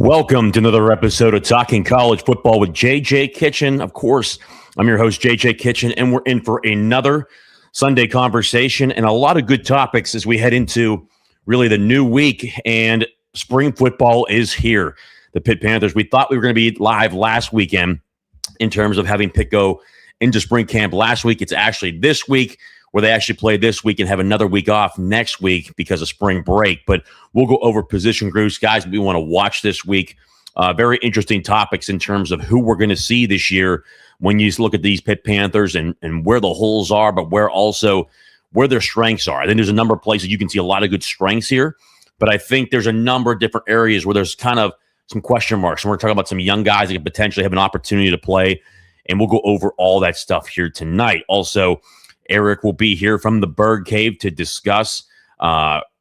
Welcome to another episode of Talking College Football with JJ Kitchen. Of course, I'm your host, JJ Kitchen, and we're in for another Sunday conversation and a lot of good topics as we head into really the new week, and spring football is here. The Pitt Panthers, we thought we were going to be live last weekend in terms of having Pitt go into spring camp last week. It's actually this week, where they actually play this week and have another week off next week because of spring break. But we'll go over position groups, guys, we want to watch this week. Very interesting topics in terms of who we're going to see this year when you look at these Pitt Panthers and where the holes are, but where their strengths are. I think there's a number of places you can see a lot of good strengths here, but I think there's a number of different areas where there's kind of some question marks. And we're talking about some young guys that could potentially have an opportunity to play, and we'll go over all that stuff here tonight. Also, Eric will be here from the Bird Cave to discuss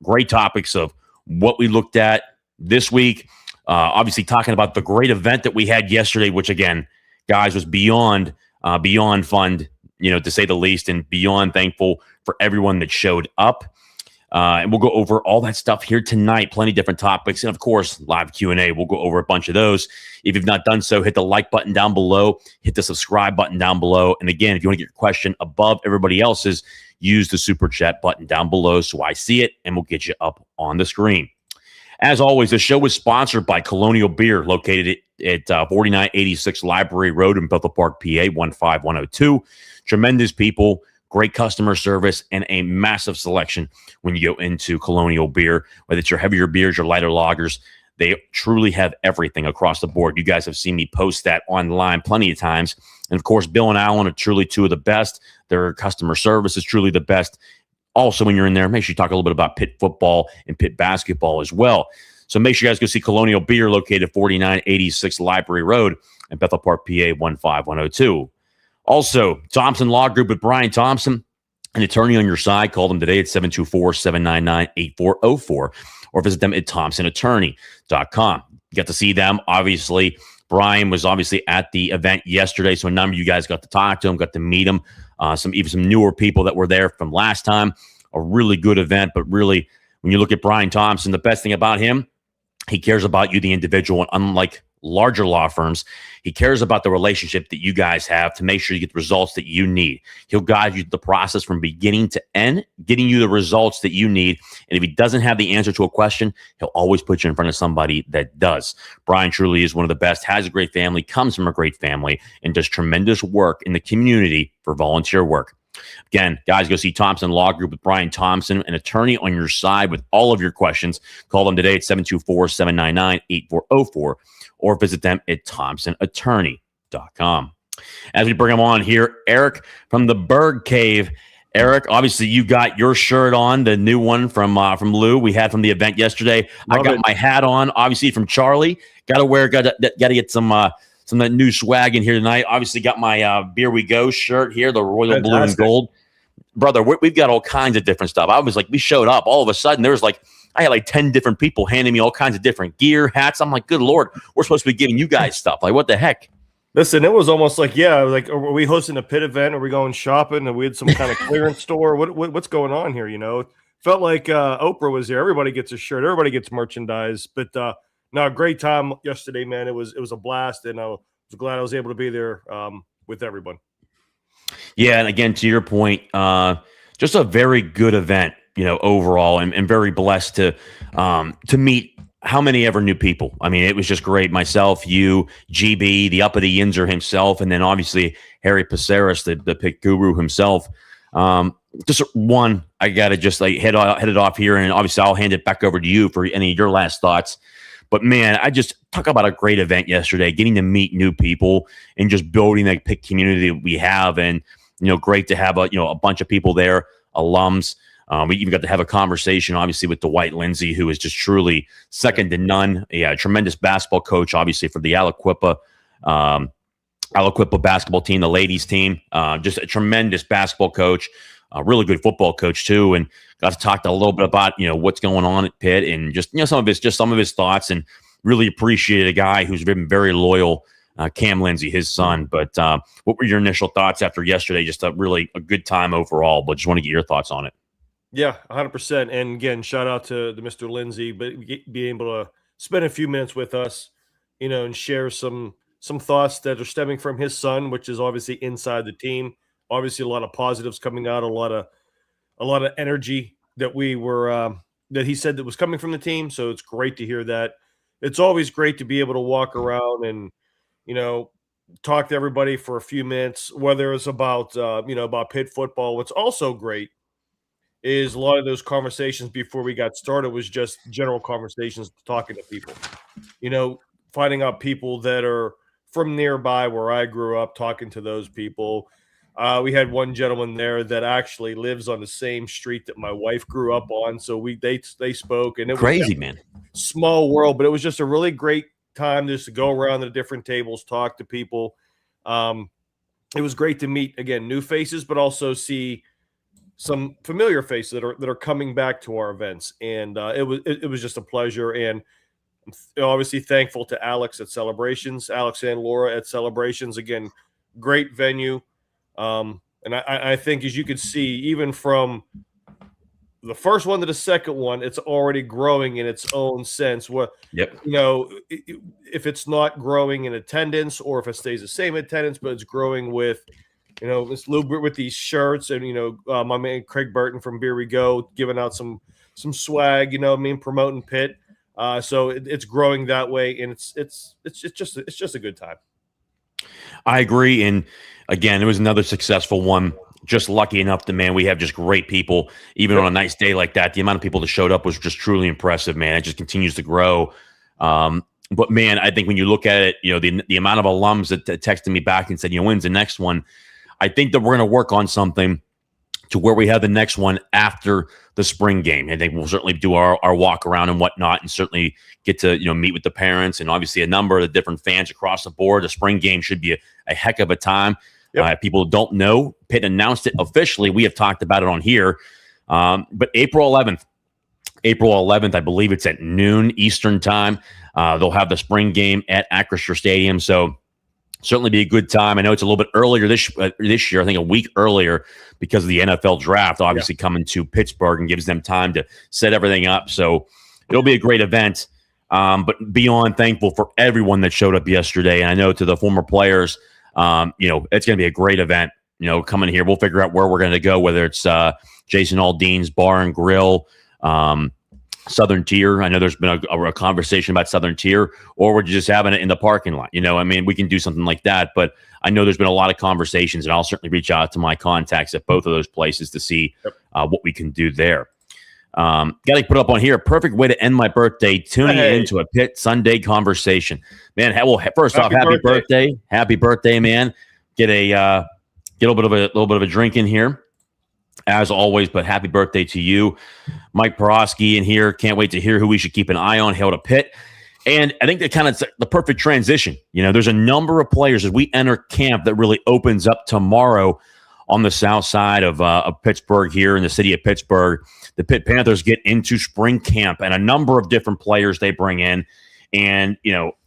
great topics of what we looked at this week. Obviously, talking about the great event that we had yesterday, which, again, guys, was beyond fun, to say the least, and beyond thankful for everyone that showed up. And we'll go over all that stuff here tonight, plenty of different topics. And, of course, live Q&A. We'll go over a bunch of those. If you've not done so, hit the like button down below. Hit the subscribe button down below. And, again, if you want to get your question above everybody else's, use the super chat button down below so I see it, and we'll get you up on the screen. As always, the show is sponsored by Colonial Beer, located at 4986 Library Road in Bethel Park, PA, 15102. Tremendous people, great customer service, and a massive selection when you go into Colonial Beer. Whether it's your heavier beers, your lighter lagers, they truly have everything across the board. You guys have seen me post that online plenty of times. And, of course, Bill and Alan are truly two of the best. Their customer service is truly the best. Also, when you're in there, make sure you talk a little bit about Pitt football and Pitt basketball as well. So make sure you guys go see Colonial Beer, located at 4986 Library Road in Bethel Park, PA, 15102. Also, Thompson Law Group with Brian Thompson, an attorney on your side. Call them today at 724-799-8404 or visit them at thompsonattorney.com. You got to see them. Obviously, Brian was obviously at the event yesterday, so a number of you guys got to talk to him, got to meet him. Some newer people that were there from last time. A really good event, but really, when you look at Brian Thompson, the best thing about him, he cares about you, the individual, and unlike larger law firms, he cares about the relationship that you guys have to make sure you get the results that you need. He'll guide you through the process from beginning to end, getting you the results that you need. And if he doesn't have the answer to a question, he'll always put you in front of somebody that does. Brian truly is one of the best, has a great family, comes from a great family, and does tremendous work in the community for volunteer work. Again, guys, go see Thompson Law Group with Brian Thompson, an attorney on your side with all of your questions. Call them today at 724-799-8404 or visit them at thompsonattorney.com. As we bring them on here, Eric from the Bird Cave. Eric, obviously you got your shirt on, the new one from Lou we had from the event yesterday. I got my hat on, obviously from Charlie. Got to get some of that new swag in here tonight. Obviously got my Beer We Go shirt here, the royal blue and gold. Brother, we've got all kinds of different stuff. I was like, we showed up. All of a sudden, I had 10 different people handing me all kinds of different gear, hats. I'm like, good Lord, we're supposed to be giving you guys stuff. Like, what the heck? Listen, it was almost like, are we hosting a Pitt event? Are we going shopping? And we had some kind of clearance store? What's going on here? Felt like Oprah was there. Everybody gets a shirt. Everybody gets merchandise. But no, great time yesterday, man. It was a blast, and I was glad I was able to be there with everyone. Yeah, and again, to your point, just a very good event, overall, and very blessed to meet how many ever new people. I mean, it was just great. Myself, you, GB, the uppity Yinzer himself, and then obviously Harry Paceris, the Pitt guru himself. Just one, I got to just head it off here, and obviously I'll hand it back over to you for any of your last thoughts. But, man, I just talk about a great event yesterday, getting to meet new people and just building that Pitt community that we have. And, great to have a bunch of people there, alums. We even got to have a conversation, obviously, with Dwight Lindsay, who is just truly second to none. Yeah, a tremendous basketball coach, obviously, for the Aliquippa basketball team, the ladies team. Just a tremendous basketball coach, a really good football coach, too. And got to talk a little bit about, what's going on at Pitt and just, some of his thoughts, and really appreciated a guy who's been very loyal, Cam Lindsay, his son. But what were your initial thoughts after yesterday? Just a good time overall, but just want to get your thoughts on it. Yeah, 100%. And again, shout out to Mr. Lindsay, but being able to spend a few minutes with us. and share some thoughts that are stemming from his son, which is obviously inside the team. Obviously, a lot of positives coming out, a lot of energy that that he said that was coming from the team. So it's great to hear that. It's always great to be able to walk around and talk to everybody for a few minutes, whether it's about about Pitt football. What's also great is a lot of those conversations before we got started was just general conversations, talking to people, finding out people that are from nearby where I grew up, talking to those people. We had one gentleman there that actually lives on the same street that my wife grew up on. So they spoke, and it was Crazy, man. small world, but it was just a really great time just to go around the different tables, talk to people. It was great to meet, again, new faces, but also see some familiar faces that are coming back to our events. And it was just a pleasure. And obviously thankful to Alex at Celebrations, Alex and Laura at Celebrations. Again, great venue. And I think, as you can see, even from the first one to the second one, it's already growing in its own sense. What, Yep. If it's not growing in attendance, or if it stays the same attendance, but it's growing with, this little bit with these shirts, and my man Craig Burton from Beer We Go giving out some swag, promoting Pitt. So it's growing that way, and it's just a good time. I agree. And again, it was another successful one. Just lucky enough that, man, we have just great people. Even on a nice day like that, the amount of people that showed up was just truly impressive, man. It just continues to grow. But man, I think when you look at it, the amount of alums that texted me back and said, when's the next one? I think that we're going to work on something to where we have the next one after the spring game. I think we'll certainly do our walk around and whatnot, and certainly get to, meet with the parents and obviously a number of the different fans across the board. The spring game should be a heck of a time. Yep. People don't know, Pitt announced it officially. We have talked about it on here. But April 11th, I believe it's at noon Eastern time. They'll have the spring game at Acrisure Stadium. So certainly be a good time. I know it's a little bit earlier this year, I think a week earlier, because of the NFL draft obviously coming to Pittsburgh and gives them time to set everything up. So it'll be a great event. But beyond thankful for everyone that showed up yesterday. And I know to the former players, it's going to be a great event, coming here. We'll figure out where we're going to go, whether it's Jason Aldean's Bar and Grill, Southern Tier. I know there's been a conversation about Southern Tier, or we're just having it in the parking lot. We can do something like that. But I know there's been a lot of conversations, and I'll certainly reach out to my contacts at both of those places to see what we can do there. Got to put up on here, perfect way to end my birthday, tuning into a Pitt Sunday conversation. Man, well, first off, happy birthday. Happy birthday, man. Get a little bit of a drink in here, as always, but happy birthday to you. Mike Porosky in here. Can't wait to hear who we should keep an eye on. Hail to Pitt. And I think that kind of the perfect transition. There's a number of players as we enter camp that really opens up tomorrow on the south side of Pittsburgh, here in the city of Pittsburgh. The Pitt Panthers get into spring camp, and a number of different players they bring in. And,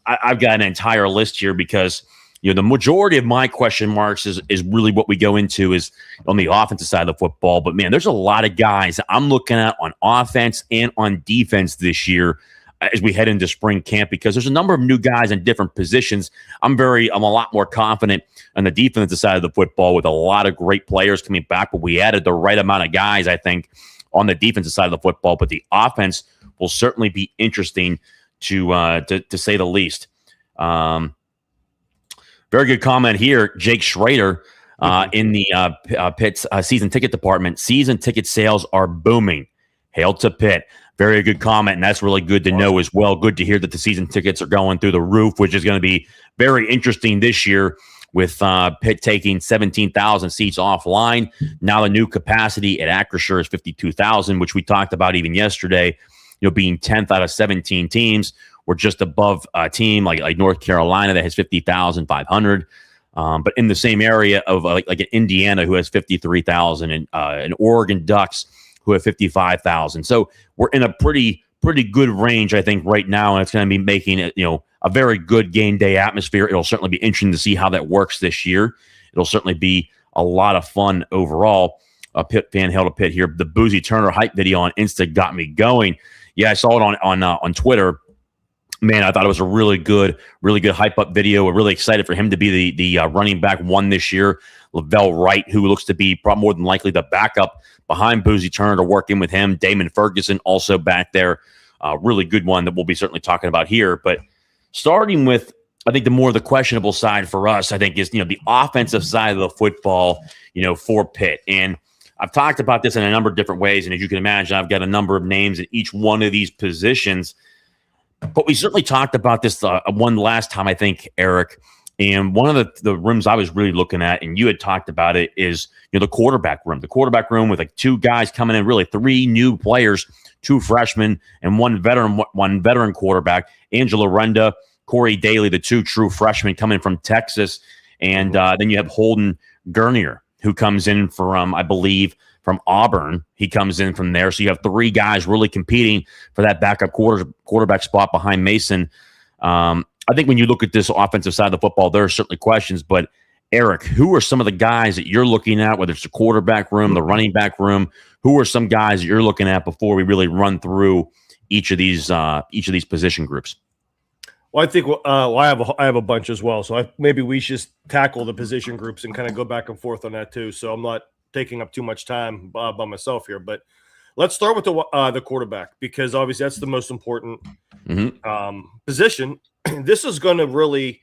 I've got an entire list here because, the majority of my question marks is really what we go into is on the offensive side of the football. But, man, there's a lot of guys that I'm looking at on offense and on defense this year as we head into spring camp, because there's a number of new guys in different positions. I'm a lot more confident on the defensive side of the football with a lot of great players coming back, but we added the right amount of guys, I think, on the defensive side of the football. But the offense will certainly be interesting to say the least. Very good comment here. Jake Schrader in the Pitt's season ticket department. Season ticket sales are booming. Hail to Pitt. Very good comment, and that's really good to know as well. Good to hear that the season tickets are going through the roof, which is going to be very interesting this year with Pitt taking 17,000 seats offline. Now the new capacity at Acrisure is 52,000, which we talked about even yesterday, being 10th out of 17 teams. We're just above a team like North Carolina that has 50,500. But in the same area of like an Indiana who has 53,000 and Oregon Ducks who have 55,000. So we're in a pretty good range, I think, right now, and it's going to be making it, a very good game day atmosphere. It'll certainly be interesting to see how that works this year. It'll certainly be a lot of fun overall. A Pitt fan, Hail to Pitt here. The Boozy Turner hype video on Insta got me going. Yeah, I saw it on Twitter. Man, I thought it was a really good hype up video. We're really excited for him to be the running back one this year. Lavelle Wright, who looks to be probably more than likely the backup behind Boozy Turner to work in with him. Damon Ferguson also back there. Really good one that we'll be certainly talking about here. But starting with, I think the questionable side for us, I think, is the offensive side of the football, for Pitt. And I've talked about this in a number of different ways. And as you can imagine, I've got a number of names at each one of these positions. But we certainly talked about this one last time, I think, Eric. And one of the rooms I was really looking at, and you had talked about it, is the quarterback room. The quarterback room with like two guys coming in, really three new players, two freshmen, and one veteran quarterback. Angela Renda, Corey Daly, the two true freshmen coming from Texas. And then you have Holden Gurnier, who comes in from, I believe, from Auburn. He comes in from there. So you have three guys really competing for that backup quarterback spot behind Mason. I think when you look at this offensive side of the football, there are certainly questions. But, Eric, who are some of the guys that you're looking at, whether it's the quarterback room, the running back room? Who are some guys that you're looking at before we really run through each of these position groups? Well, I think I have a bunch as well. So maybe we should just tackle the position groups and kind of go back and forth on that too. So I'm not taking up too much time by myself here, but let's start with the quarterback, because obviously that's the most important position. This is going to really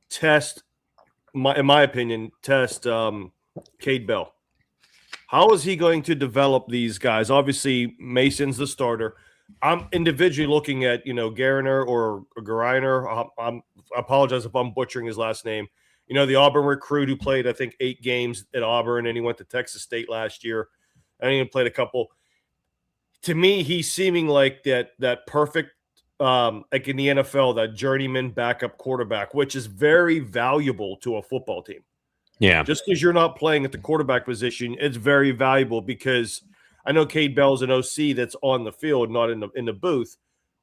test, in my opinion, Cade Bell. How is he going to develop these guys? Obviously, Mason's the starter. I'm individually looking at, Gariner or Gariner. I apologize if I'm butchering his last name. The Auburn recruit who played, I think, 8 games at Auburn, and he went to Texas State last year. And he played a couple. To me, he's seeming like that perfect, like in the NFL, that journeyman backup quarterback, which is very valuable to a football team. Yeah. Just because you're not playing at the quarterback position, it's very valuable, because I know Cade Bell's an OC that's on the field, not in the booth,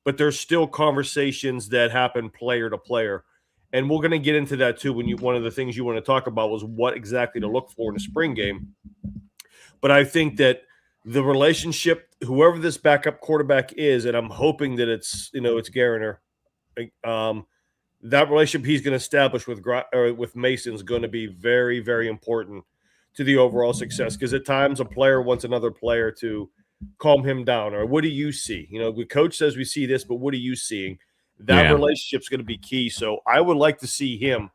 but there's still conversations that happen player to player. And we're going to get into that too. One of the things you want to talk about was what exactly to look for in a spring game. But I think that the relationship, whoever this backup quarterback is, and I'm hoping that it's Gariner, that relationship he's going to establish with Mason is going to be very, very important to the overall success. Because at times a player wants another player to calm him down, or what do you see? The coach says we see this, but what are you seeing? That relationship's going to be key. So I would like to see him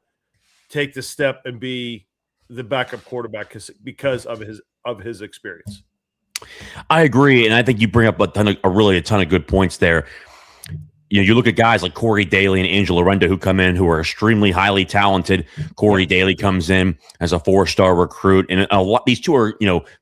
take the step and be the backup quarterback because of his experience. I agree, and I think you bring up a ton of good points there. You look at guys like Corey Daly and Angela Renda who come in, who are extremely highly talented. Corey Daly comes in as a 4-star recruit, and these two are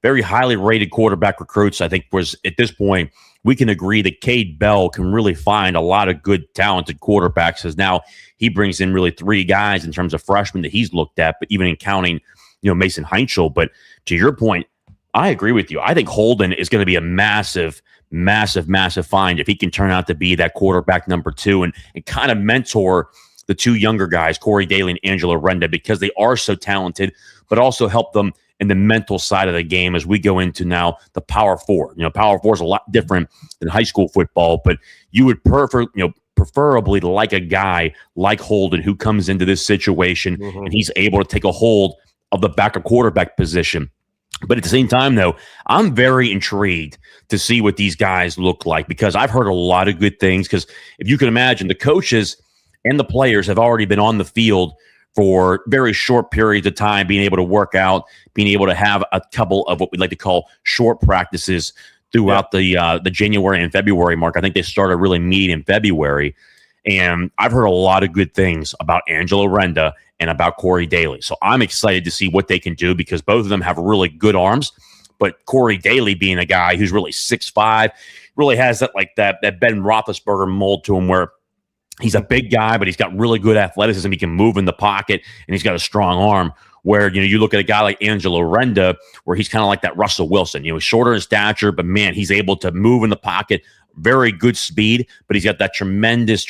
very highly rated quarterback recruits. I think at this point we can agree that Cade Bell can really find a lot of good talented quarterbacks, as now he brings in really 3 guys in terms of freshmen that he's looked at, but even in counting Mason Heinschel. But to your point, I agree with you. I think Holden is going to be a massive find if he can turn out to be that quarterback number 2 and kind of mentor the 2 younger guys, Corey Daly and Angela Renda, because they are so talented, but also help them in the mental side of the game as we go into now the Power 4. Power 4 is a lot different than high school football, but you would preferably like a guy like Holden who comes into this situation and he's able to take a hold of the backup quarterback position. But at the same time, though, I'm very intrigued to see what these guys look like, because I've heard a lot of good things. Because if you can imagine, the coaches and the players have already been on the field for very short periods of time, being able to work out, being able to have a couple of what we like to call short practices throughout the January and February mark. I think they started really meeting in February. And I've heard a lot of good things about Angela Renda and about Corey Daly. So I'm excited to see what they can do, because both of them have really good arms. But Corey Daly, being a guy who's really 6'5", really has that Ben Roethlisberger mold to him, where he's a big guy, but he's got really good athleticism. He can move in the pocket, and he's got a strong arm. Where you look at a guy like Angelo Renda, where he's kind of like that Russell Wilson. He's shorter in stature, but man, he's able to move in the pocket. Very good speed, but he's got that tremendous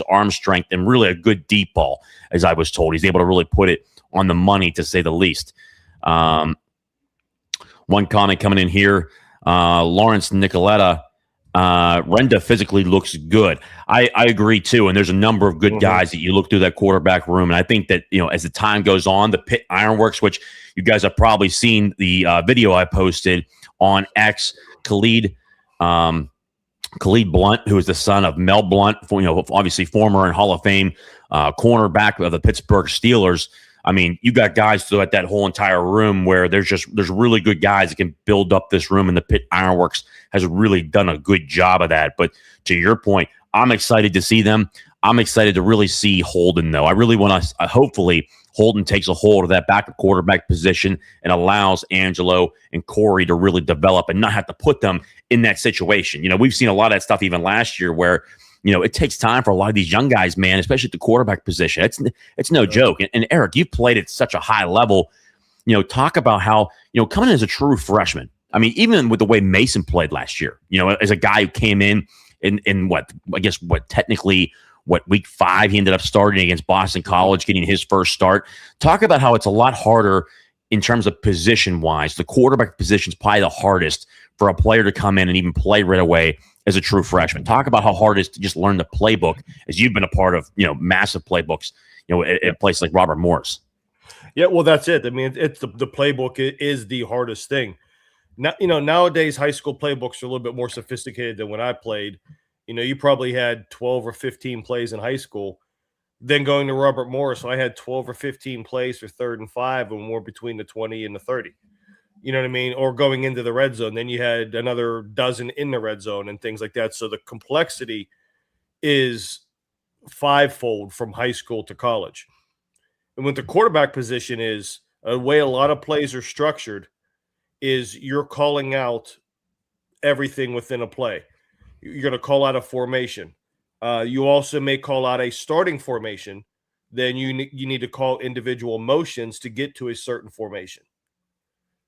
arm strength and really a good deep ball, as I was told. He's able to really put it on the money, to say the least. One comment coming in here, Lawrence Nicoletta. Renda physically looks good. I agree too. And there's a number of good guys that you look through that quarterback room. And I think that, as the time goes on, the Pitt Ironworks, which you guys have probably seen the video I posted on X, Khalid Blunt, who is the son of Mel Blunt, obviously former and Hall of Fame cornerback of the Pittsburgh Steelers. I mean, you got guys throughout that whole entire room where there's really good guys that can build up this room, and the Pitt Ironworks has really done a good job of that. But to your point, I'm excited to see them. I'm excited to really see Holden, though. I really want to, hopefully, Holden takes a hold of that backup quarterback position and allows Angelo and Corey to really develop and not have to put them in that situation. We've seen a lot of that stuff even last year where, it takes time for a lot of these young guys, man, especially at the quarterback position. It's no joke. And Eric, you've played at such a high level. Talk about how, coming in as a true freshman. I mean, even with the way Mason played last year, as a guy who came in technically week 5, he ended up starting against Boston College, getting his first start. Talk about how it's a lot harder in terms of position-wise. The quarterback position is probably the hardest for a player to come in and even play right away as a true freshman. Talk about how hard it is to just learn the playbook, as you've been a part of, massive playbooks, at a place like Robert Morris. Yeah, well, that's it. I mean, it's the playbook is the hardest thing. Now, nowadays high school playbooks are a little bit more sophisticated than when I played. You probably had 12 or 15 plays in high school. Then going to Robert Morris, so I had 12 or 15 plays for 3rd and 5, and more between the 20 and the 30. You know what I mean? Or going into the red zone. Then you had another dozen in the red zone and things like that. So the complexity is 5-fold from high school to college. And what the quarterback position is, the way a lot of plays are structured is you're calling out everything within a play. You're going to call out a formation. You also may call out a starting formation. Then you need to call individual motions to get to a certain formation.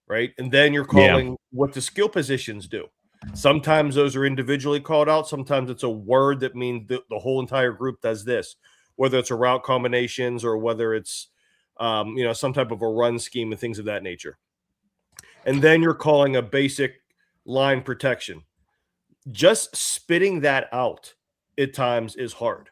Right. And then you're calling what the skill positions do. Sometimes those are individually called out. Sometimes it's a word that means the whole entire group does this, whether it's a route combinations or whether it's, some type of a run scheme and things of that nature. And then you're calling a basic line protection. Just spitting that out at times is hard.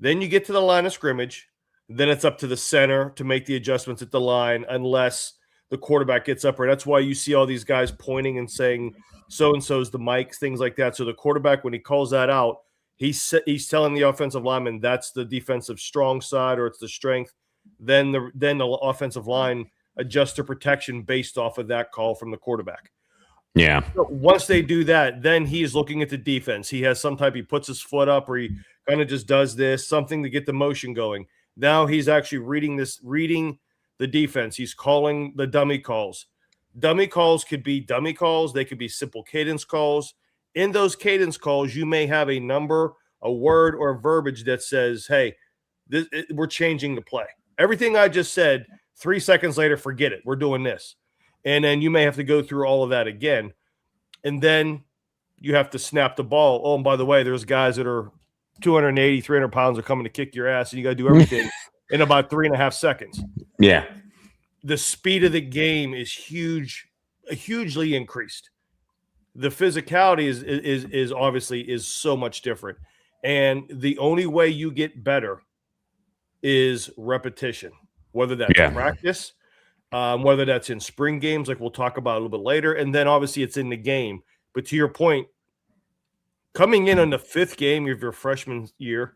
Then you get to the line of scrimmage. Then it's up to the center to make the adjustments at the line, unless the quarterback gets up. Right. That's why you see all these guys pointing and saying so-and-so's the mic, things like that. So the quarterback, when he calls that out, he's telling the offensive lineman that's the defensive strong side or it's the strength. Then the offensive line adjusts their protection based off of that call from the quarterback. Yeah. So once they do that, then he's looking at the defense. He has he puts his foot up or he kind of just does this, something to get the motion going. Now he's actually reading the defense. He's calling the dummy calls. Dummy calls could be dummy calls. They could be simple cadence calls. In those cadence calls, you may have a number, a word, or a verbiage that says, hey, we're changing the play. Everything I just said, 3 seconds later, forget it. We're doing this. And then you may have to go through all of that again. And then you have to snap the ball. Oh, and by the way, there's guys that are 280, 300 pounds are coming to kick your ass, and you got to do everything in about 3.5 seconds. Yeah. The speed of the game is hugely increased. The physicality is obviously so much different. And the only way you get better is repetition, whether that's practice, whether that's in spring games, like we'll talk about a little bit later. And then obviously it's in the game. But to your point, coming in on the 5th game of your freshman year,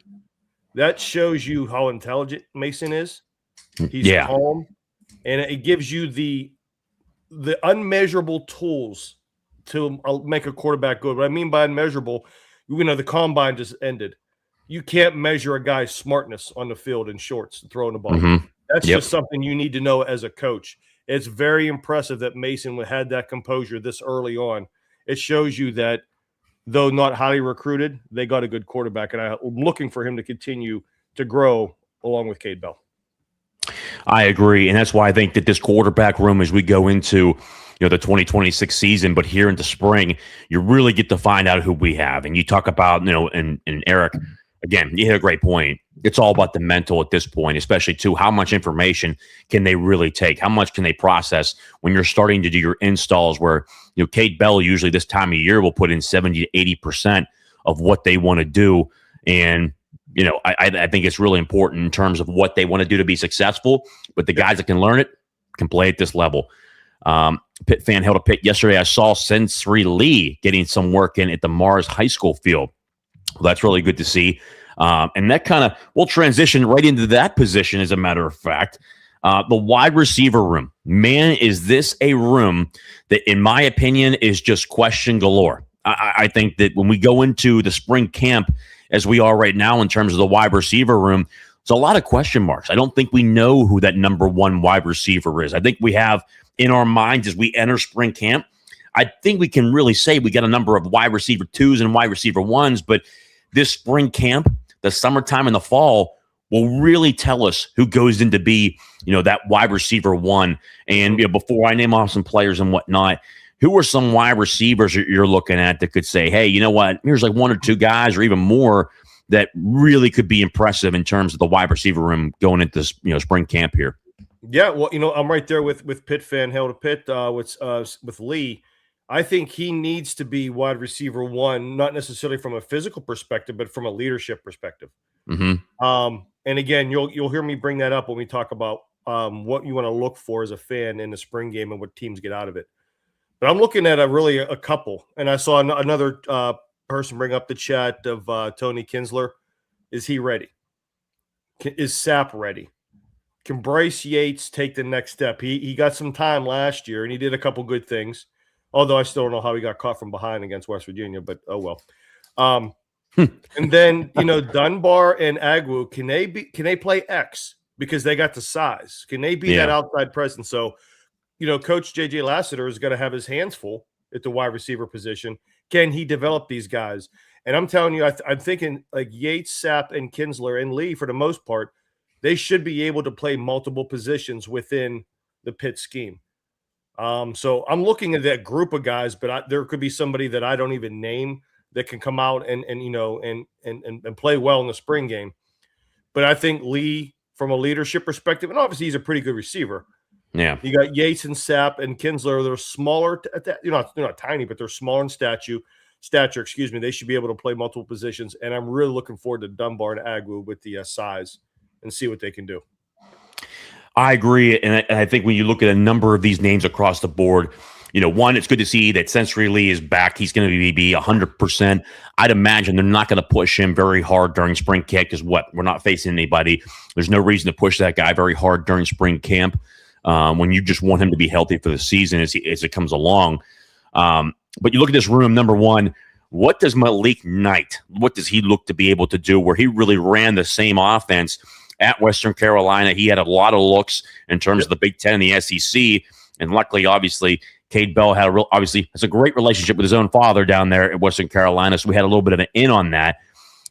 that shows you how intelligent Mason is. He's calm, and it gives you the unmeasurable tools to make a quarterback good. What I mean by unmeasurable, the combine just ended. You can't measure a guy's smartness on the field in shorts and throwing the ball. Mm-hmm. That's just something you need to know as a coach. It's very impressive that Mason had that composure this early on. It shows you that though not highly recruited, they got a good quarterback, and I'm looking for him to continue to grow along with Cade Bell. I agree, and that's why I think that this quarterback room, as we go into the 2026 season, but here into spring, you really get to find out who we have. And you talk about, and Eric, again, you hit a great point. it's all about the mental at this point, especially too, how much information can they really take? How much can they process when you're starting to do your installs where, Kate Bell usually this time of year will put in 70 to 80% of what they want to do. And, I think it's really important in terms of what they want to do to be successful, but the guys that can learn it can play at this level. Pitt fan held a Pitt yesterday. I saw Sensri Lee getting some work in at the Mars High School field. Well, that's really good to see. And that kind of will transition right into that position, as a matter of fact. The wide receiver room. Man, is this a room that, in my opinion, is just question galore. I think that when we go into the spring camp, as we are right now in terms of the wide receiver room, there's a lot of question marks. I don't think we know who that number one wide receiver is. I think we have in our minds as we enter spring camp, I think we can really say we got a number of wide receiver 2s and wide receiver 1s, but this spring camp, the summertime and the fall, will really tell us who goes in to be, that wide receiver 1. And before I name off some players and whatnot, who are some wide receivers that you're looking at that could say, hey, you know what, here's like 1 or 2 guys or even more that really could be impressive in terms of the wide receiver room going into this, spring camp here? Yeah, well, I'm right there with Pitt fan held to Pitt with Lee. I think he needs to be wide receiver 1, not necessarily from a physical perspective, but from a leadership perspective. Mm-hmm. And again, you'll hear me bring that up when we talk about what you want to look for as a fan in the spring game and what teams get out of it. But I'm looking at a couple, and I saw another person bring up the chat of Tony Kinsler. Is he ready? Is Sapp ready? Can Bryce Yates take the next step? He got some time last year, and he did a couple good things. Although I still don't know how he got caught from behind against West Virginia, but oh well. And then Dunbar and Agwu, can they play X because they got the size? Can they be that outside presence? So, Coach JJ Lassiter is going to have his hands full at the wide receiver position. Can he develop these guys? And I'm telling you, I'm thinking like Yates, Sapp, and Kinsler and Lee, for the most part, they should be able to play multiple positions within the Pitt scheme. So I'm looking at that group of guys, but there could be somebody that I don't even name that can come out and play well in the spring game. But I think Lee, from a leadership perspective, and obviously he's a pretty good receiver. Yeah, you got Yates and Sapp and Kinsler. They're smaller. They're not tiny, but they're smaller in stature. Excuse me. They should be able to play multiple positions, and I'm really looking forward to Dunbar and Agwu with the size and see what they can do. I agree, and I think when you look at a number of these names across the board, one, it's good to see that Sensri Lee is back. He's going to be 100%. I'd imagine they're not going to push him very hard during spring camp because we're not facing anybody. There's no reason to push that guy very hard during spring camp when you just want him to be healthy for the season as it comes along. But you look at this room, number one, what does Malik Knight, what does he look to be able to do where he really ran the same offense at Western Carolina? He had a lot of looks in terms of the Big Ten and the SEC. And luckily, obviously, Cade Bell has a great relationship with his own father down there at Western Carolina. So we had a little bit of an in on that.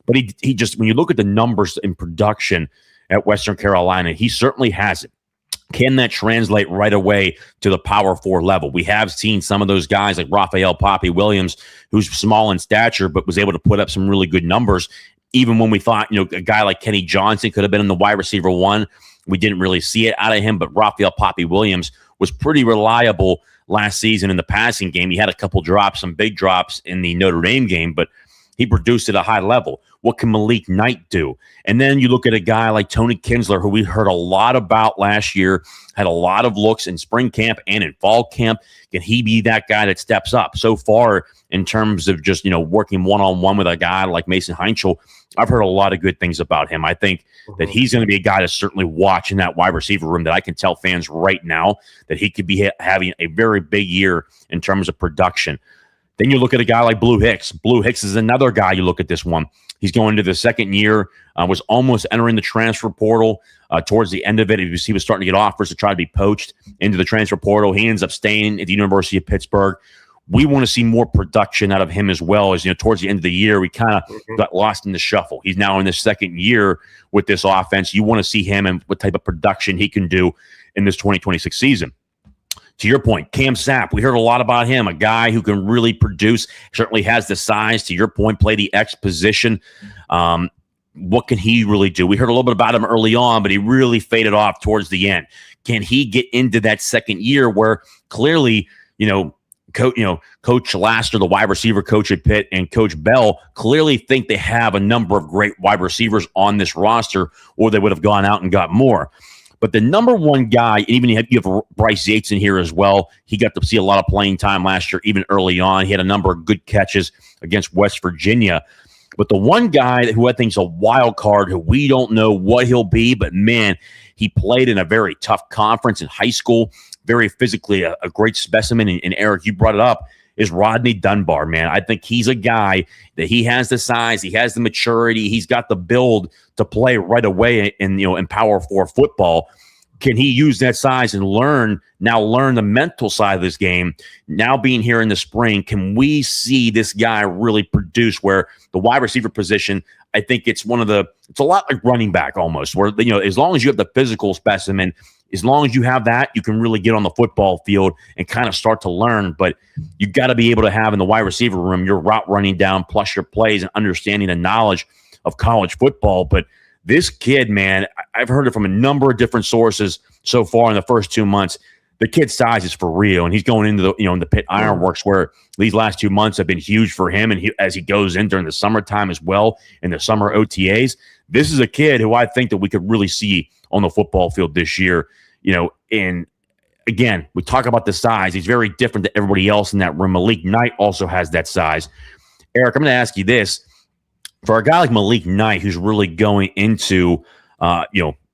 But he just, when you look at the numbers in production at Western Carolina, he certainly has it. Can that translate right away to the Power 4 level? We have seen some of those guys like Raphael Poppy Williams, who's small in stature, but was able to put up some really good numbers. Even when we thought, a guy like Kenny Johnson could have been in the wide receiver 1, we didn't really see it out of him. But Raphael Poppy Williams was pretty reliable last season in the passing game. He had a couple drops, some big drops in the Notre Dame game, but he produced at a high level. What can Malik Knight do? And then you look at a guy like Tony Kinsler, who we heard a lot about last year, had a lot of looks in spring camp and in fall camp. Can he be that guy that steps up? So far, in terms of just, working one-on-one with a guy like Mason Heinchel, I've heard a lot of good things about him. I think that he's going to be a guy to certainly watch in that wide receiver room that I can tell fans right now that he could be having a very big year in terms of production. Then you look at a guy like Blue Hicks. Blue Hicks is another guy. You look at this one. He's going to the second year, was almost entering the transfer portal. Towards the end of it, he was starting to get offers to try to be poached into the transfer portal. He ends up staying at the University of Pittsburgh. We want to see more production out of him as well. As towards the end of the year, we kind of got lost in the shuffle. He's now in the second year with this offense. You want to see him and what type of production he can do in this 2026 season. To your point, Cam Sapp, we heard a lot about him, a guy who can really produce, certainly has the size, to your point, play the X position. what can he really do? We heard a little bit about him early on, but he really faded off towards the end. Can he get into that second year where clearly, Coach Laster, the wide receiver coach at Pitt, and Coach Bell clearly think they have a number of great wide receivers on this roster, or they would have gone out and got more. But the number one guy, and even you have Bryce Yates in here as well. He got to see a lot of playing time last year, even early on. He had a number of good catches against West Virginia. But the one guy who I think is a wild card, who we don't know what he'll be, but man, he played in a very tough conference in high school, very physically a great specimen. And Eric, you brought it up, is Rodney Dunbar, man. I think he's a guy that he has the size, he has the maturity, he's got the build to play right away in Power 4 football. Can he use that size and learn the mental side of this game? Now being here in the spring, can we see this guy really produce where the wide receiver position, I think it's a lot like running back almost, where, as long as you have the physical specimen, as long as you have that, you can really get on the football field and kind of start to learn. But you've got to be able to have in the wide receiver room your route running down plus your plays and understanding the knowledge of college football. But this kid, man, I've heard it from a number of different sources so far in the first 2 months. The kid's size is for real, and he's going into the Pitt Ironworks, where these last 2 months have been huge for him, and as he goes in during the summertime as well, in the summer OTAs. This is a kid who I think that we could really see on the football field this year. And again, we talk about the size. He's very different than everybody else in that room. Malik Knight also has that size. Eric, I'm going to ask you this. For a guy like Malik Knight, who's really going into,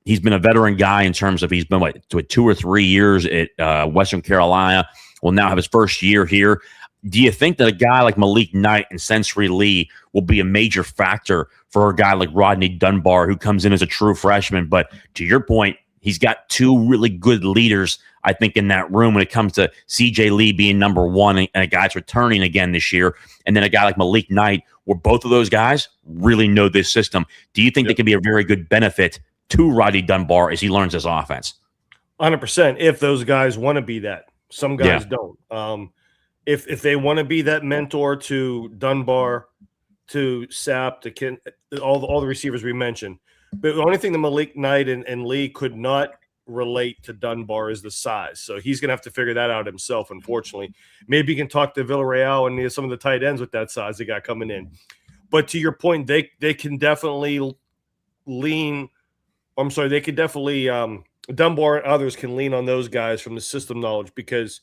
he's been a veteran guy in terms of he's been 2 or 3 years at Western Carolina, will now have his first year here. Do you think that a guy like Malik Knight and Sensory Lee will be a major factor for a guy like Rodney Dunbar, who comes in as a true freshman? But to your point, he's got two really good leaders, I think, in that room when it comes to CJ Lee being number one and a guy that's returning again this year, and then a guy like Malik Knight, where both of those guys really know this system. Do you think they can be a very good benefit to Rodney Dunbar as he learns this offense? 100%. If those guys want to be that. Some guys don't. If they want to be that mentor to Dunbar, to Sapp, to Ken, all the receivers we mentioned. But the only thing that Malik Knight and Lee could not relate to Dunbar is the size. So he's going to have to figure that out himself, unfortunately. Maybe he can talk to Villarreal and some of the tight ends with that size they got coming in. But to your point, they can definitely lean – they could definitely Dunbar and others can lean on those guys from the system knowledge, because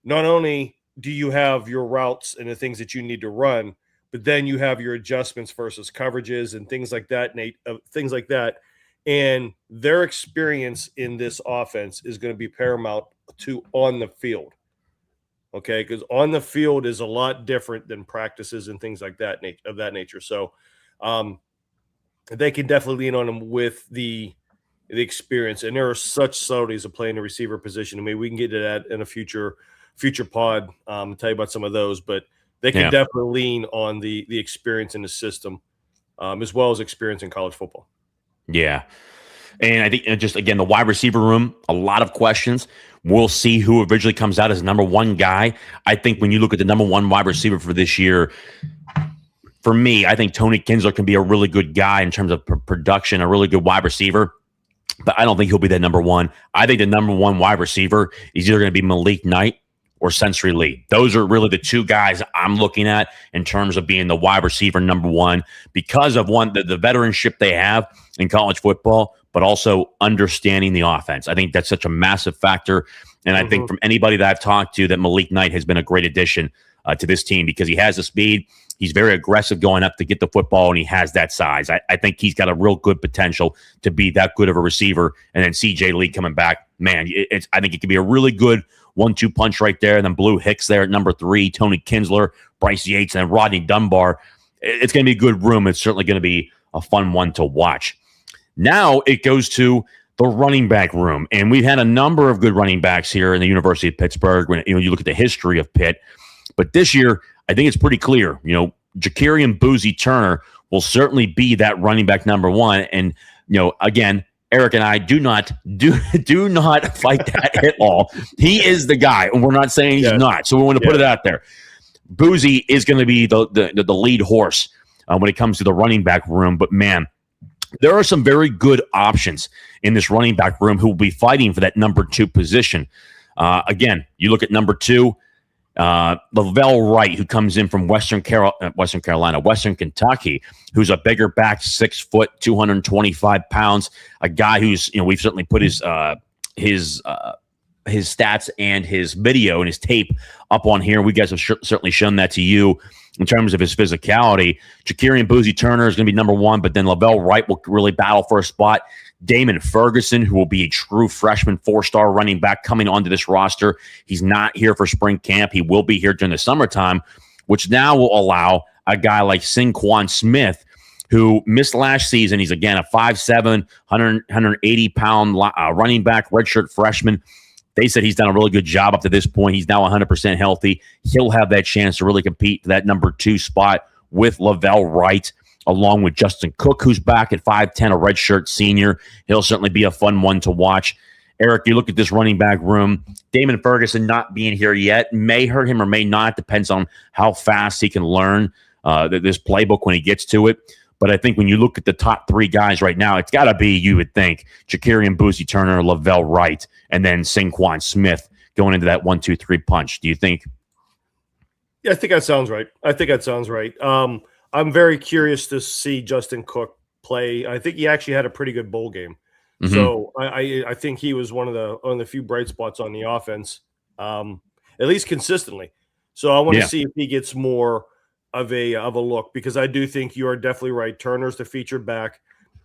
not only do you have your routes and the things that you need to run, but then you have your adjustments versus coverages and things like that, Nate, things like that. And their experience in this offense is going to be paramount to on the field. Okay, because on the field is a lot different than practices and things like that of that nature. So they can definitely lean on them with the experience. And there are such subtleties of playing the receiver position. I mean, we can get to that in a future pod. Tell you about some of those, but they can definitely lean on the experience in the system, as well as experience in college football. Yeah. And I think just, again, the wide receiver room, a lot of questions. We'll see who originally comes out as number one guy. I think when you look at the number one wide receiver for this year, for me, I think Tony Kinsler can be a really good guy in terms of production, a really good wide receiver. But I don't think he'll be that number one. I think the number one wide receiver is either going to be Malik Knight or Sensory Lee. Those are really the two guys I'm looking at in terms of being the wide receiver number one, because of the veteranship they have in college football, but also understanding the offense. I think that's such a massive factor. And I think from anybody that I've talked to, that Malik Knight has been a great addition to this team, because he has the speed. He's very aggressive going up to get the football, and he has that size. I think he's got a real good potential to be that good of a receiver. And then CJ Lee coming back, man, I think it could be a really good 1-2 punch right there. And then Blue Hicks there at number 3, Tony Kinsler, Bryce Yates, and then Rodney Dunbar. It's going to be a good room. It's certainly going to be a fun one to watch. Now it goes to the running back room. And we've had a number of good running backs here in the University of Pittsburgh when you look at the history of Pitt. But this year, I think it's pretty clear. Ja'Kerian Boozy Turner will certainly be that running back number one. And, again, Eric and I do not fight that at all. He is the guy, and we're not saying he's not. So we want to put it out there. Boozy is going to be the lead horse. when it comes to the running back room. But, man, there are some very good options in this running back room who will be fighting for that number 2 position. Again, you look at number 2, Lavelle Wright, who comes in from Western Kentucky, who's a bigger back, 6 foot, 225 pounds, a guy who's, we've certainly put his stats and his video and his tape up on here. We guys have certainly shown that to you in terms of his physicality. Jakarian Boozy Turner is going to be number 1, but then Lavelle Wright will really battle for a spot. Damon Ferguson, who will be a true freshman 4-star running back coming onto this roster. He's not here for spring camp. He will be here during the summertime, which now will allow a guy like Sinquan Smith, who missed last season. He's, again, a 5'7", 180-pound running back, redshirt freshman. They said he's done a really good job up to this point. He's now 100% healthy. He'll have that chance to really compete for that number 2 spot with Lavelle Wright, along with Justin Cook, who's back at 5'10", a redshirt senior. He'll certainly be a fun one to watch. Eric, you look at this running back room. Damon Ferguson not being here yet may hurt him or may not. Depends on how fast he can learn this playbook when he gets to it. But I think when you look at the top 3 guys right now, it's got to be, you would think, Jakarian Boozy Turner, Lavelle Wright, and then Sinquan Smith going into that 1-2-3 punch. Do you think? Yeah, I think that sounds right. I'm very curious to see Justin Cook play. I think he actually had a pretty good bowl game. Mm-hmm. So I think he was one of the few bright spots on the offense, at least consistently. So I want to see if he gets more of a look, because I do think you are definitely right. Turner's the feature back,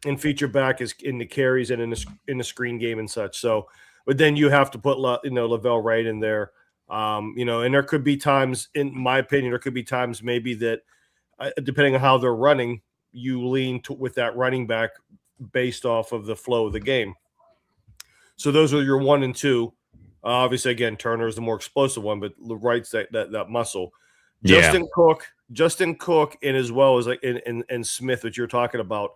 and feature back is in the carries and in the screen game and such. So, but then you have to put Lavelle Wright in there, and there could be times, in my opinion, maybe that depending on how they're running, you lean with that running back based off of the flow of the game. So those are your 1 and 2. Obviously, again, Turner is the more explosive one, but Wright's that muscle. Justin Cook, and as well as and Smith, which you're talking about,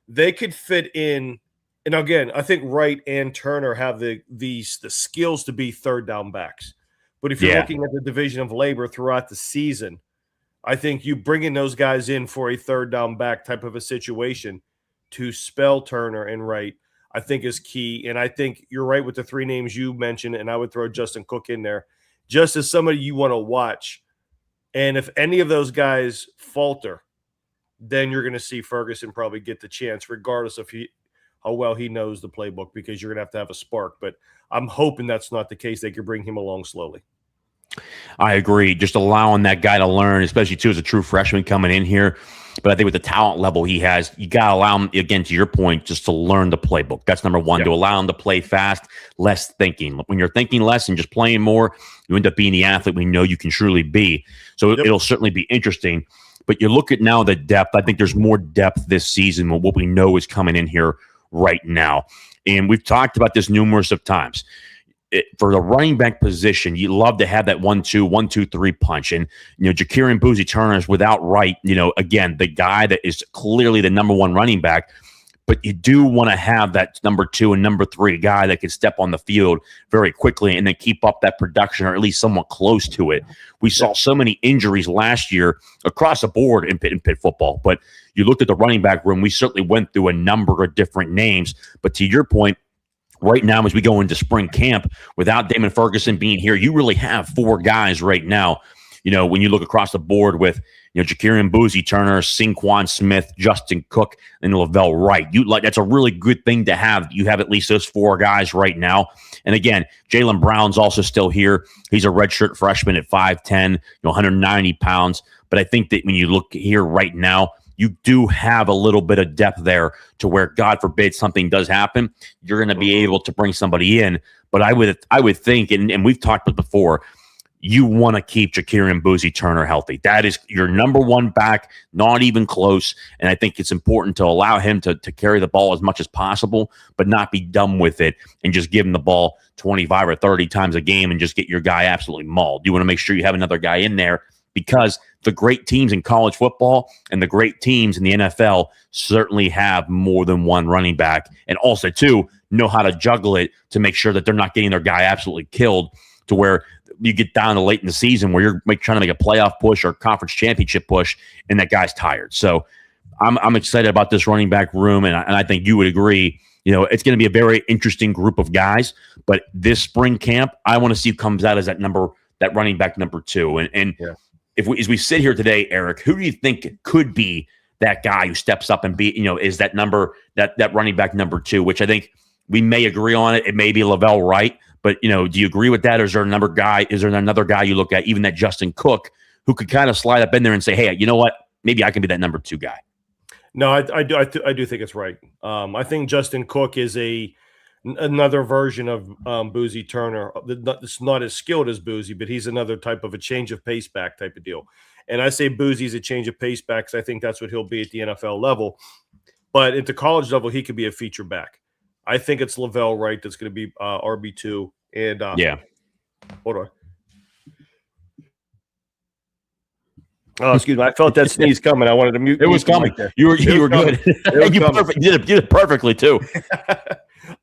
they could fit in. And again, I think Wright and Turner have the skills to be third down backs. But if you're looking at the division of labor throughout the season, I think you bringing those guys in for a third down back type of a situation to spell Turner and Wright, I think is key. And I think you're right with the 3 names you mentioned, and I would throw Justin Cook in there just as somebody you want to watch. And if any of those guys falter, then you're going to see Ferguson probably get the chance, regardless of how well he knows the playbook, because you're going to have a spark. But I'm hoping that's not the case. They could bring him along slowly. I agree. Just allowing that guy to learn, especially too as a true freshman coming in here. But I think with the talent level he has, you got to allow him, again, to your point, just to learn the playbook. That's number 1, to allow him to play fast, less thinking. When you're thinking less and just playing more, you end up being the athlete we know you can truly be. So it'll certainly be interesting. But you look at now the depth. I think there's more depth this season than what we know is coming in here right now. And we've talked about this numerous of times. For the running back position, you love to have that 1-2-3 punch. And, Jakarian Boozy Turner is without Wright, again, the guy that is clearly the number 1 running back. But you do want to have that number 2 and number 3 guy that can step on the field very quickly and then keep up that production, or at least somewhat close to it. We saw so many injuries last year across the board in Pitt football. But you looked at the running back room, we certainly went through a number of different names. But to your point, right now, as we go into spring camp, without Damon Ferguson being here, you really have 4 guys right now. When you look across the board with, Jakarian Boozy Turner, Sinquan Smith, Justin Cook, and Lavelle Wright. That's a really good thing to have. You have at least those 4 guys right now. And again, Jaylen Brown's also still here. He's a redshirt freshman at 5'10", 190 pounds. But I think that when you look here right now, you do have a little bit of depth there to where, God forbid, something does happen, you're going to be able to bring somebody in. But I would think, and we've talked about before, you want to keep Jakarian Boozy Turner healthy. That is your number 1 back, not even close. And I think it's important to allow him to carry the ball as much as possible, but not be dumb with it and just give him the ball 25 or 30 times a game and just get your guy absolutely mauled. You want to make sure you have another guy in there, because the great teams in college football and the great teams in the NFL certainly have more than 1 running back, and also, too, know how to juggle it to make sure that they're not getting their guy absolutely killed to where you get down to late in the season where you're trying to make a playoff push or conference championship push, and that guy's tired. So I'm excited about this running back room, and I think you would agree. It's going to be a very interesting group of guys. But this spring camp, I want to see who comes out as that running back number 2. And as we sit here today, Eric, who do you think could be that guy who steps up and is that running back number 2? Which I think we may agree on it. It may be Lavelle Wright. But, do you agree with that? Or is there another guy? Is there another guy you look at, even that Justin Cook, who could kind of slide up in there and say, hey, you know what? Maybe I can be that number 2 guy. No, I do think it's right. I think Justin Cook is another version of Boozy Turner. It's not as skilled as Boozy, but he's another type of a change of pace back type of deal. And I say Boozy's a change of pace back because I think that's what he'll be at the NFL level. But at the college level, he could be a feature back. I think it's Lavelle Wright that's going to be RB2. And hold on. Oh, excuse me. I felt that sneeze coming. I wanted to mute. It was coming. You were good. You did it perfectly too.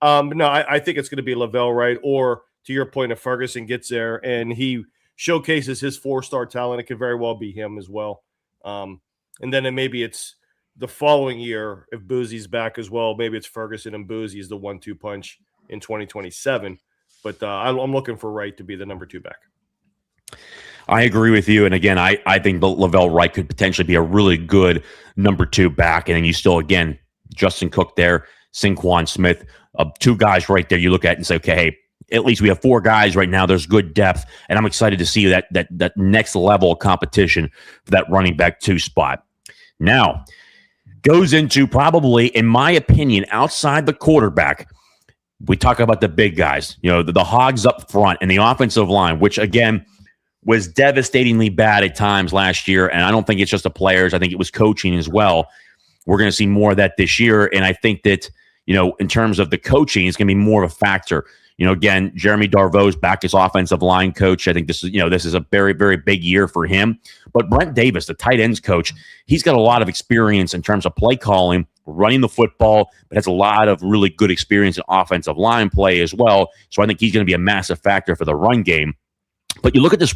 No, I think it's going to be Lavelle Wright, or to your point, if Ferguson gets there and he showcases his 4-star talent, it could very well be him as well. And then maybe it's the following year, if Boozy's back as well, maybe it's Ferguson and Boozy is the 1-2 punch in 2027. But I'm looking for Wright to be the number 2 back. I agree with you. And again, I think Lavelle Wright could potentially be a really good number 2 back. And then you still, again, Justin Cook there, Saquon Smith, 2 guys right there you look at and say, okay, hey, at least we have 4 guys right now. There's good depth. And I'm excited to see that next level of competition for that running back 2 spot. Now, goes into probably, in my opinion, outside the quarterback, we talk about the big guys, the hogs up front and the offensive line, which, again, was devastatingly bad at times last year. And I don't think it's just the players. I think it was coaching as well. We're going to see more of that this year. And I think that, in terms of the coaching, it's going to be more of a factor. Again, Jeremy Darvaux's back as offensive line coach. I think this is a very, very big year for him. But Brent Davis, the tight ends coach, he's got a lot of experience in terms of play calling, running the football, but has a lot of really good experience in offensive line play as well. So I think he's going to be a massive factor for the run game. But you look at this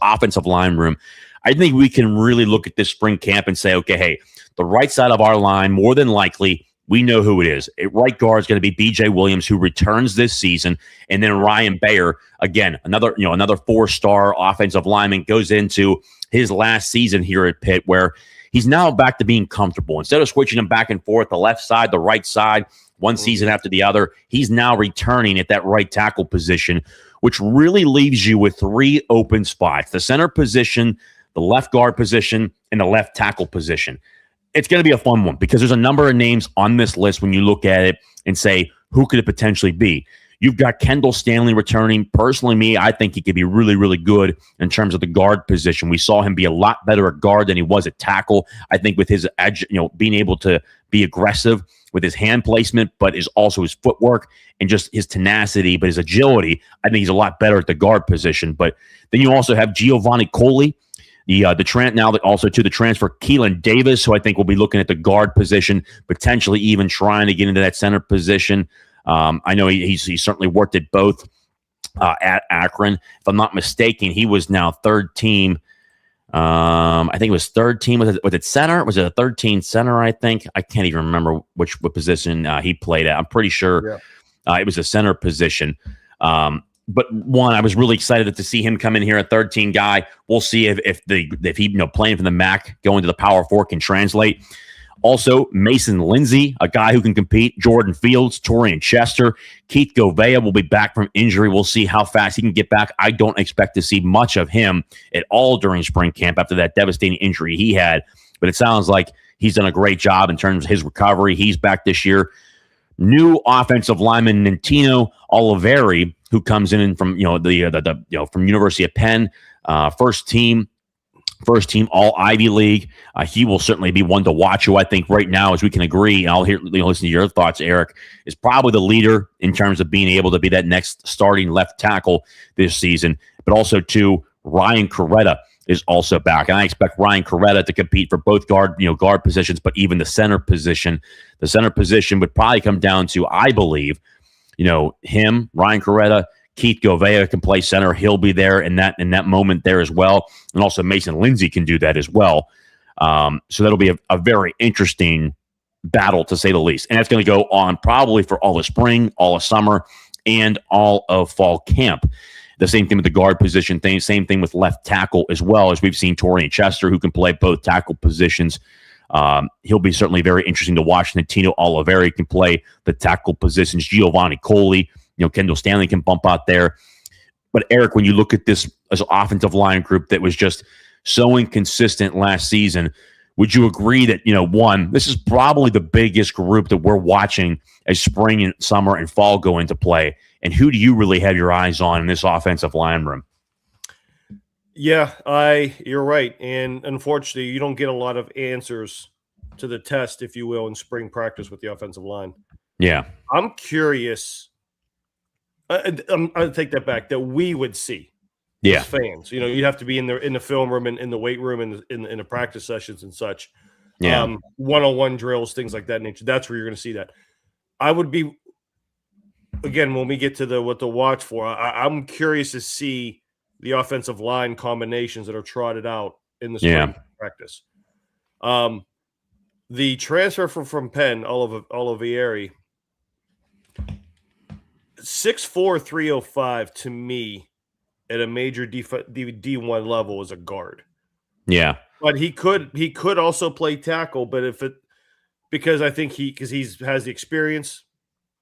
offensive line room, I think we can really look at this spring camp and say, okay, hey, the right side of our line, more than likely, we know who it is. At right guard is going to be B.J. Williams, who returns this season, and then Ryan Bayer, again, another 4-star offensive lineman, goes into his last season here at Pitt, where he's now back to being comfortable. Instead of switching him back and forth, the left side, the right side, one season after the other, he's now returning at that right tackle position, which really leaves you with 3 open spots: the center position, the left guard position, and the left tackle position. It's going to be a fun one because there's a number of names on this list when you look at it and say, who could it potentially be? You've got Kendall Stanley returning. Personally, I think he could be really, really good in terms of the guard position. We saw him be a lot better at guard than he was at tackle. I think with his edge, being able to be aggressive with his hand placement, but is also his footwork and just his tenacity, but his agility, I think he's a lot better at the guard position. But then you also have Giovanni Coley, the transfer Keelan Davis, who I think will be looking at the guard position, potentially even trying to get into that center position. I know he's certainly worked at both at Akron. If I'm not mistaken, he was now 3rd team. I think it was 3rd team. Was it center? Was it a 3rd team center? I think I can't even remember what position he played at. I'm pretty sure it was a center position. But I was really excited to see him come in here, a 3rd team guy. We'll see if he playing for the MAC, going to the Power 4 can translate. Also, Mason Lindsay, a guy who can compete. Jordan Fields, Torian Chester, Keith Govea will be back from injury. We'll see how fast he can get back. I don't expect to see much of him at all during spring camp after that devastating injury he had. But it sounds like he's done a great job in terms of his recovery. He's back this year. New offensive lineman Nintino Oliveri, who comes in from from University of Penn, first team All Ivy League. He will certainly be one to watch. Who I think right now, as we can agree, and I'll listen to your thoughts, Eric, is probably the leader in terms of being able to be that next starting left tackle this season. But also too, Ryan Coretta is also back, and I expect Ryan Coretta to compete for both guard positions, but even the center position. The center position would probably come down to, I believe, him, Ryan Coretta, Keith Govea can play center. He'll be there in that moment there as well. And also Mason Lindsay can do that as well. So that'll be a very interesting battle, to say the least. And that's going to go on probably for all of spring, all of summer, and all of fall camp. The same thing with the guard position thing. Same thing with left tackle as well, as we've seen Torian Chester, who can play both tackle positions. He'll be certainly very interesting to watch. And Tino Oliveri can play the tackle positions. Giovanni Coley, Kendall Stanley can bump out there. But Eric, when you look at this as an offensive line group that was just so inconsistent last season, would you agree that, one, this is probably the biggest group that we're watching as spring and summer and fall go into play? And who do you really have your eyes on in this offensive line room? Yeah, you're right. And unfortunately, you don't get a lot of answers to the test, if you will, in spring practice with the offensive line. Yeah. I'm curious. I'll take that back, that we would see. Yeah. As fans, you'd have to be in the film room and in the weight room and in the practice sessions and such. Yeah. One-on-one drills, things like that nature. That's where you're going to see that. I would be, again, when we get to what to watch for, I'm curious to see the offensive line combinations that are trotted out in the spring practice. The transfer from Penn, Olivieri, 6'4", 305 to me at a major D1 level is a guard. Yeah. But he could also play tackle, but because I think he has the experience,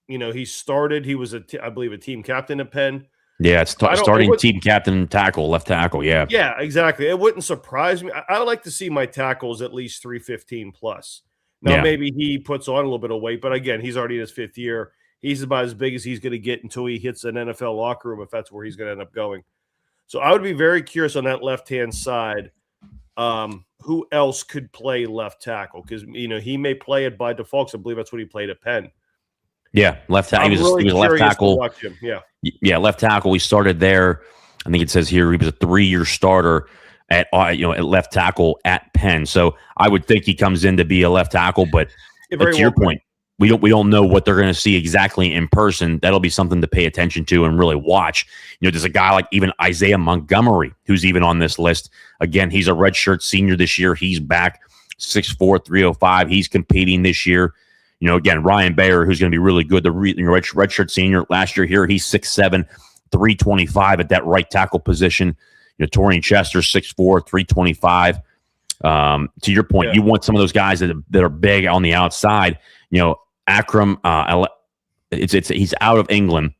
he started, he was I believe a team captain at Penn. Yeah, it's starting team captain tackle, left tackle, yeah. Yeah, exactly. It wouldn't surprise me. I would like to see my tackles at least 315 plus. Now, maybe he puts on a little bit of weight, but again, he's already in his 5th year. He's about as big as he's going to get until he hits an NFL locker room, if that's where he's going to end up going. So I would be very curious on that left-hand side. Who else could play left tackle? Because, he may play it by default. I believe that's what he played at Penn. Yeah, left tackle. He was a left tackle. Watch him. Yeah, left tackle. He started there. I think it says here he was a 3-year starter at left tackle at Penn. So I would think he comes in to be a left tackle. But to your point, we don't know what they're going to see exactly in person. That'll be something to pay attention to and really watch. There's a guy like even Isaiah Montgomery who's even on this list. Again, he's a redshirt senior this year. He's back, 6'4", 305. He's competing this year. Again, Ryan Bayer, who's going to be really good, the redshirt senior last year here. He's 6'7", 325 at that right tackle position. Torian Chester, 6'4", 325. To your point, you want some of those guys that are big on the outside. Akram, he's out of England,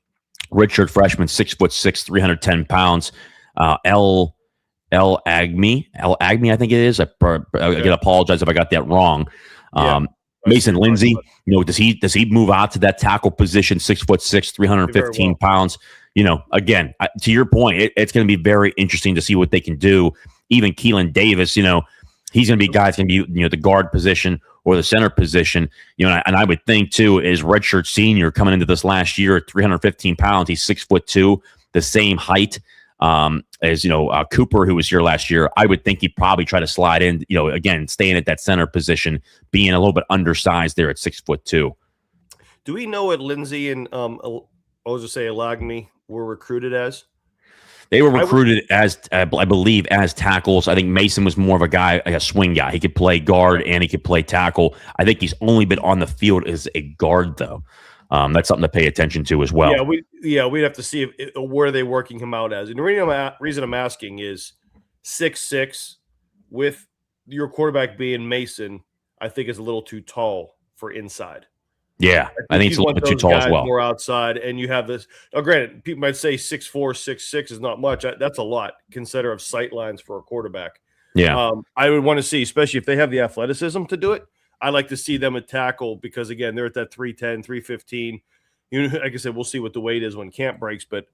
redshirt freshman, 6'6", 310 pounds. El Agmi, I think it is. I can apologize if I got that wrong. Mason Lindsay, does he move out to that tackle position, 6'6", 315 pounds? Again, to your point, it's going to be very interesting to see what they can do. Even Keelan Davis, he's going to be guys going to be the guard position or the center position. And I would think too, is redshirt senior coming into this last year at 315 pounds. He's 6'2", the same height as Cooper, who was here last year. I would think he'd probably try to slide in. Again, staying at that center position, being a little bit undersized there at 6'2". Do we know what Lindsay and Alagmi were recruited as? They were recruited as, I believe, as tackles. I think Mason was more of a guy, like a swing guy. He could play guard and he could play tackle. I think he's only been on the field as a guard, though. That's something to pay attention to as well. We'd have to see where they're working him out as. And the reason I'm asking is 6'6", with your quarterback being Mason, I think is a little too tall for inside. Yeah, I think it's a little bit too tall as well. More outside, and you have this. Now, granted, people might say 6'4", 6'6" is not much. That's a lot. Consider of sight lines for a quarterback. Yeah, I would want to see, especially if they have the athleticism to do it. I like to see them at tackle because, again, they're at that 310, 315. Like I said, we'll see what the weight is when camp breaks. But,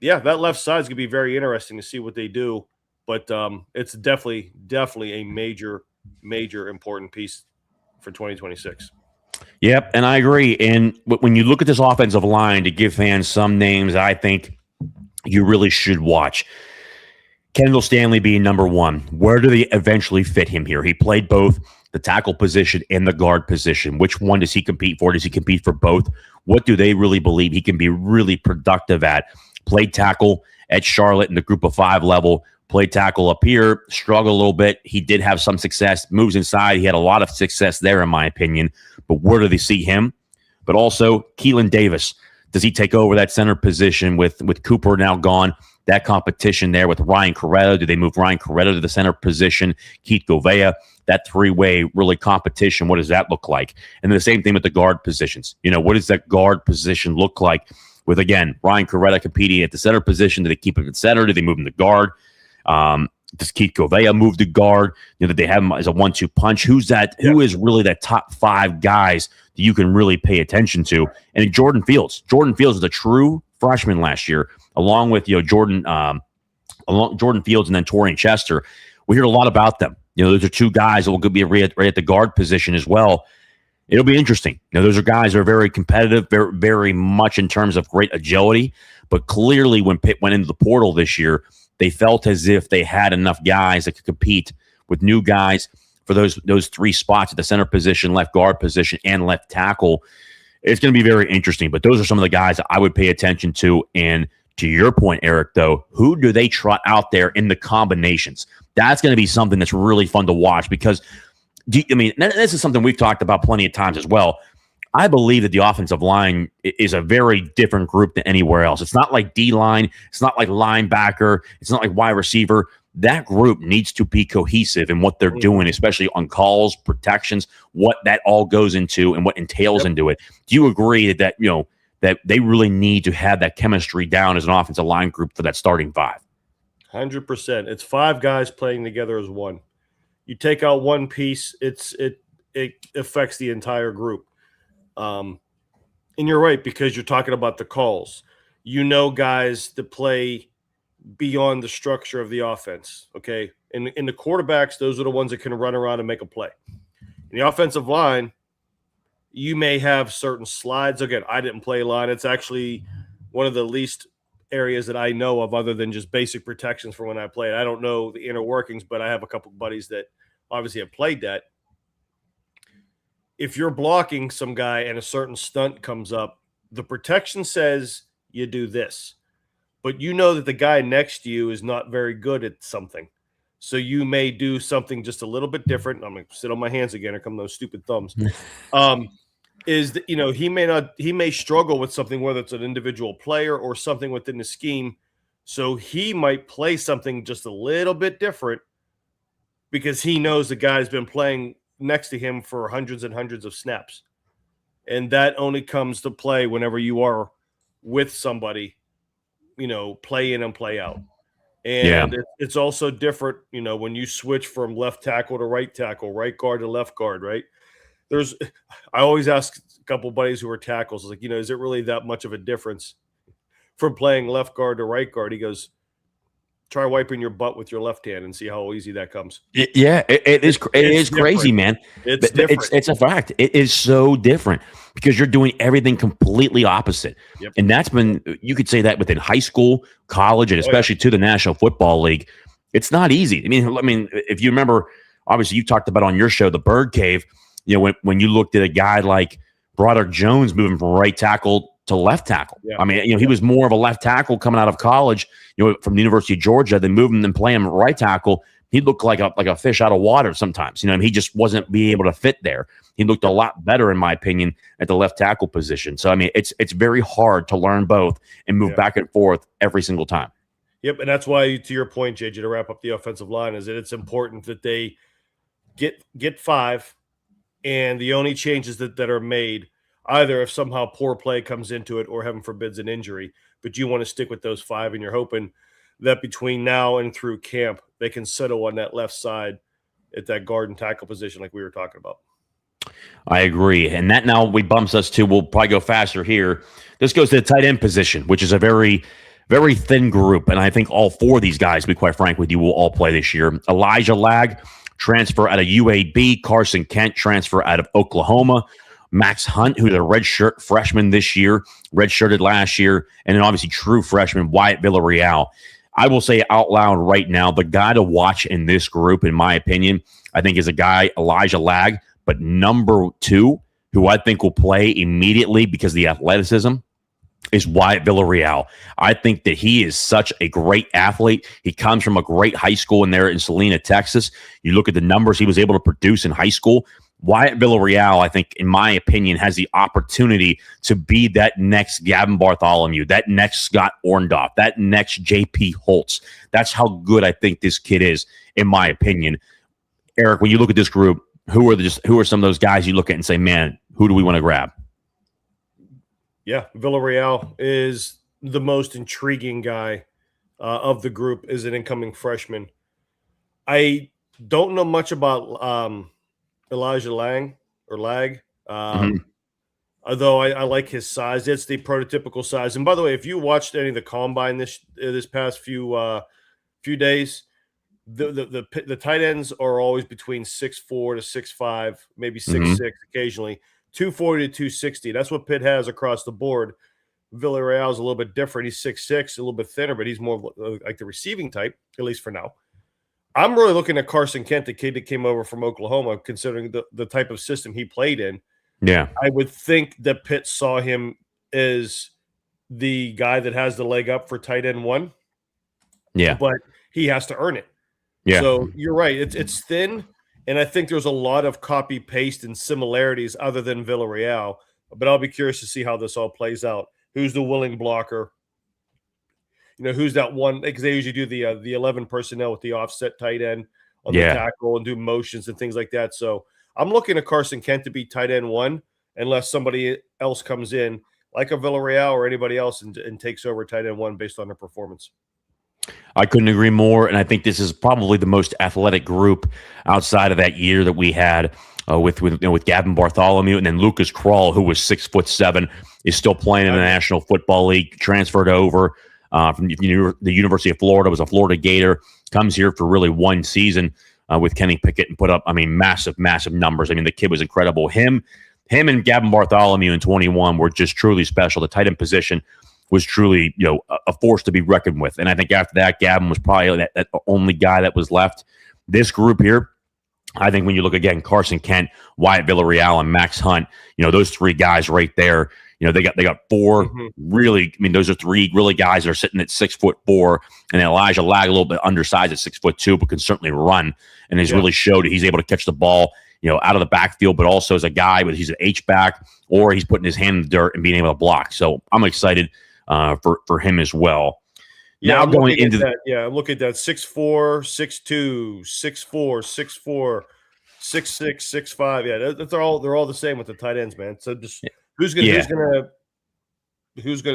yeah, that left side is going to be very interesting to see what they do. But it's definitely a major important piece for 2026. Yep, and I agree. And when you look at this offensive line, to give fans some names I think you really should watch. Kendall Stanley being number one. Where do they eventually fit him here? He played both the tackle position and the guard position. Which one does he compete for? Does he compete for both? What do they really believe he can be really productive at? Played tackle at Charlotte in the group of 5 level, played tackle up here, struggled a little bit. He did have some success, moves inside. He had a lot of success there, in my opinion. But where do they see him? But also, Keelan Davis. Does he take over that center position with Cooper now gone? That competition there with Ryan Corretto. Do they move Ryan Corretto to the center position? Keith Govea, that 3-way really competition. What does that look like? And then the same thing with the guard positions. What does that guard position look like with, again, Ryan Corretto competing at the center position? Do they keep him at center? Do they move him to guard? Does Keith Govea move to guard? Do they have him as a 1-2 punch? Who is really that top 5 guys that you can really pay attention to? And Jordan Fields. Jordan Fields is a true freshman last year, along with Jordan Fields and then Torian Chester. We hear a lot about them. Those are 2 guys that will be right at the guard position as well. It'll be interesting. Those are guys that are very competitive, very, very much in terms of great agility. But clearly, when Pitt went into the portal this year, they felt as if they had enough guys that could compete with new guys for those 3 spots at the center position, left guard position, and left tackle. It's going to be very interesting. But those are some of the guys that I would pay attention to. And to your point, Eric, though, who do they trot out there in the combinations? That's going to be something that's really fun to watch because, this is something we've talked about plenty of times as well. I believe that the offensive line is a very different group than anywhere else. It's not like D-line. It's not like linebacker. It's not like wide receiver. That group needs to be cohesive in what they're doing, especially on calls, protections, what that all goes into and what entails into it. Do you agree that they really need to have that chemistry down as an offensive line group for that starting 5? 100%. It's 5 guys playing together as one. You take out one piece, it affects the entire group. And you're right, because you're talking about the calls. Guys that play beyond the structure of the offense, okay? In the quarterbacks, those are the ones that can run around and make a play. In the offensive line, you may have certain slides. Again, I didn't play line. It's actually one of the least areas that I know of other than just basic protections for when I played. I don't know the inner workings, but I have a couple buddies that obviously have played that. If you're blocking some guy and a certain stunt comes up, the protection says you do this. But that the guy next to you is not very good at something. So you may do something just a little bit different. I'm going to sit on my hands again. Here come those stupid thumbs. He may struggle with something, whether it's an individual player or something within the scheme. So he might play something just a little bit different because he knows the guy's been playing next to him for hundreds and hundreds of snaps. And that only comes to play whenever you are with somebody, play in and play out. And it's also different, when you switch from left tackle to right tackle, right guard to left guard, right? I always ask a couple buddies who are tackles, like, is it really that much of a difference from playing left guard to right guard? He goes, try wiping your butt with your left hand and see how easy that comes. It is crazy, man. It's different. It's a fact. It is so different because you're doing everything completely opposite. Yep. And that's been, you could say that within high school, college, and especially to the National Football League. It's not easy. I mean, if you remember, obviously you talked about on your show, the Bird Cave, when you looked at a guy like Broderick Jones moving from right tackle to left tackle. Yeah. I mean, he was more of a left tackle coming out of college, from the University of Georgia, then moving and playing right tackle. He looked like a fish out of water sometimes. He just wasn't being able to fit there. He looked a lot better, in my opinion, at the left tackle position. So, I mean, it's very hard to learn both and move back and forth every single time. Yep, and that's why, to your point, JJ, to wrap up the offensive line, is that it's important that they get 5, and the only changes that are made, either if somehow poor play comes into it or heaven forbids an injury, but you want to stick with those 5, and you're hoping that between now and through camp, they can settle on that left side at that guard and tackle position like we were talking about. I agree. And that now bumps us to, we'll probably go faster here. This goes to the tight end position, which is a very, very thin group. And I think all 4 of these guys, to be quite frank with you, will all play this year. Elijah Lag, transfer out of UAB. Carson Kent, transfer out of Oklahoma. Max Hunt, who's a redshirt freshman this year, redshirted last year. And then obviously true freshman Wyatt Villarreal. I will say out loud right now, the guy to watch in this group, in my opinion, I think is a guy, Elijah Lag, but number 2, who I think will play immediately because of the athleticism, is Wyatt Villarreal. I think that he is such a great athlete. He comes from a great high school in there in Salina, Texas. You look at the numbers he was able to produce in high school. Wyatt Villarreal, I think, in my opinion, has the opportunity to be that next Gavin Bartholomew, that next Scott Orndorff, that next J.P. Holtz. That's how good I think this kid is, in my opinion. Eric, when you look at this group, who are some of those guys you look at and say, man, who do we want to grab? Yeah, Villarreal is the most intriguing guy of the group as an incoming freshman. I don't know much about Elijah Lag. Although I like his size. It's the prototypical size. And by the way, if you watched any of the combine this past few days, the tight ends are always between 6'4" to 6'5", maybe 6'6", occasionally 240 to 260. That's what Pitt has across the board. Villarreal is a little bit different. He's 6'6", a little bit thinner, but he's more like the receiving type, at least for now. I'm really looking at Carson Kent, the kid that came over from Oklahoma, considering the type of system he played in. Yeah. I would think that Pitt saw him as the guy that has the leg up for tight end 1. Yeah. But he has to earn it. Yeah. So you're right. It's thin, and I think there's a lot of copy-paste and similarities other than Villarreal. But I'll be curious to see how this all plays out. Who's the willing blocker? Who's that one? Because they usually do the 11 personnel with the offset tight end on the tackle and do motions and things like that. So I'm looking at Carson Kent to be tight end 1 unless somebody else comes in like a Villarreal or anybody else and takes over tight end 1 based on their performance. I couldn't agree more, and I think this is probably the most athletic group outside of that year that we had with Gavin Bartholomew, and then Lucas Krull, who was 6'7", is still playing in the National Football League, transferred over from the University of Florida, was a Florida Gator, comes here for really 1 season with Kenny Pickett and put up, massive numbers. The kid was incredible. Him and Gavin Bartholomew in 21 were just truly special. The tight end position was truly, a force to be reckoned with. And I think after that, Gavin was probably that only guy that was left. This group here, I think when you look again, Carson Kent, Wyatt Villarreal, and Max Hunt, those 3 guys right there, they got 4 really, those are 3 really guys that are sitting at 6'4", and then Elijah Lag a little bit undersized at 6'2", but can certainly run and has really showed he's able to catch the ball, out of the backfield, but also as a guy, but he's an H-back or he's putting his hand in the dirt and being able to block. So I'm excited for him as well. Yeah, now I'm going into that. Yeah, I'm looking at that 6'4", 6'2", 6'4", 6'4", 6'6", 6'5". Yeah, they're all the same with the tight ends, man. So just who's gonna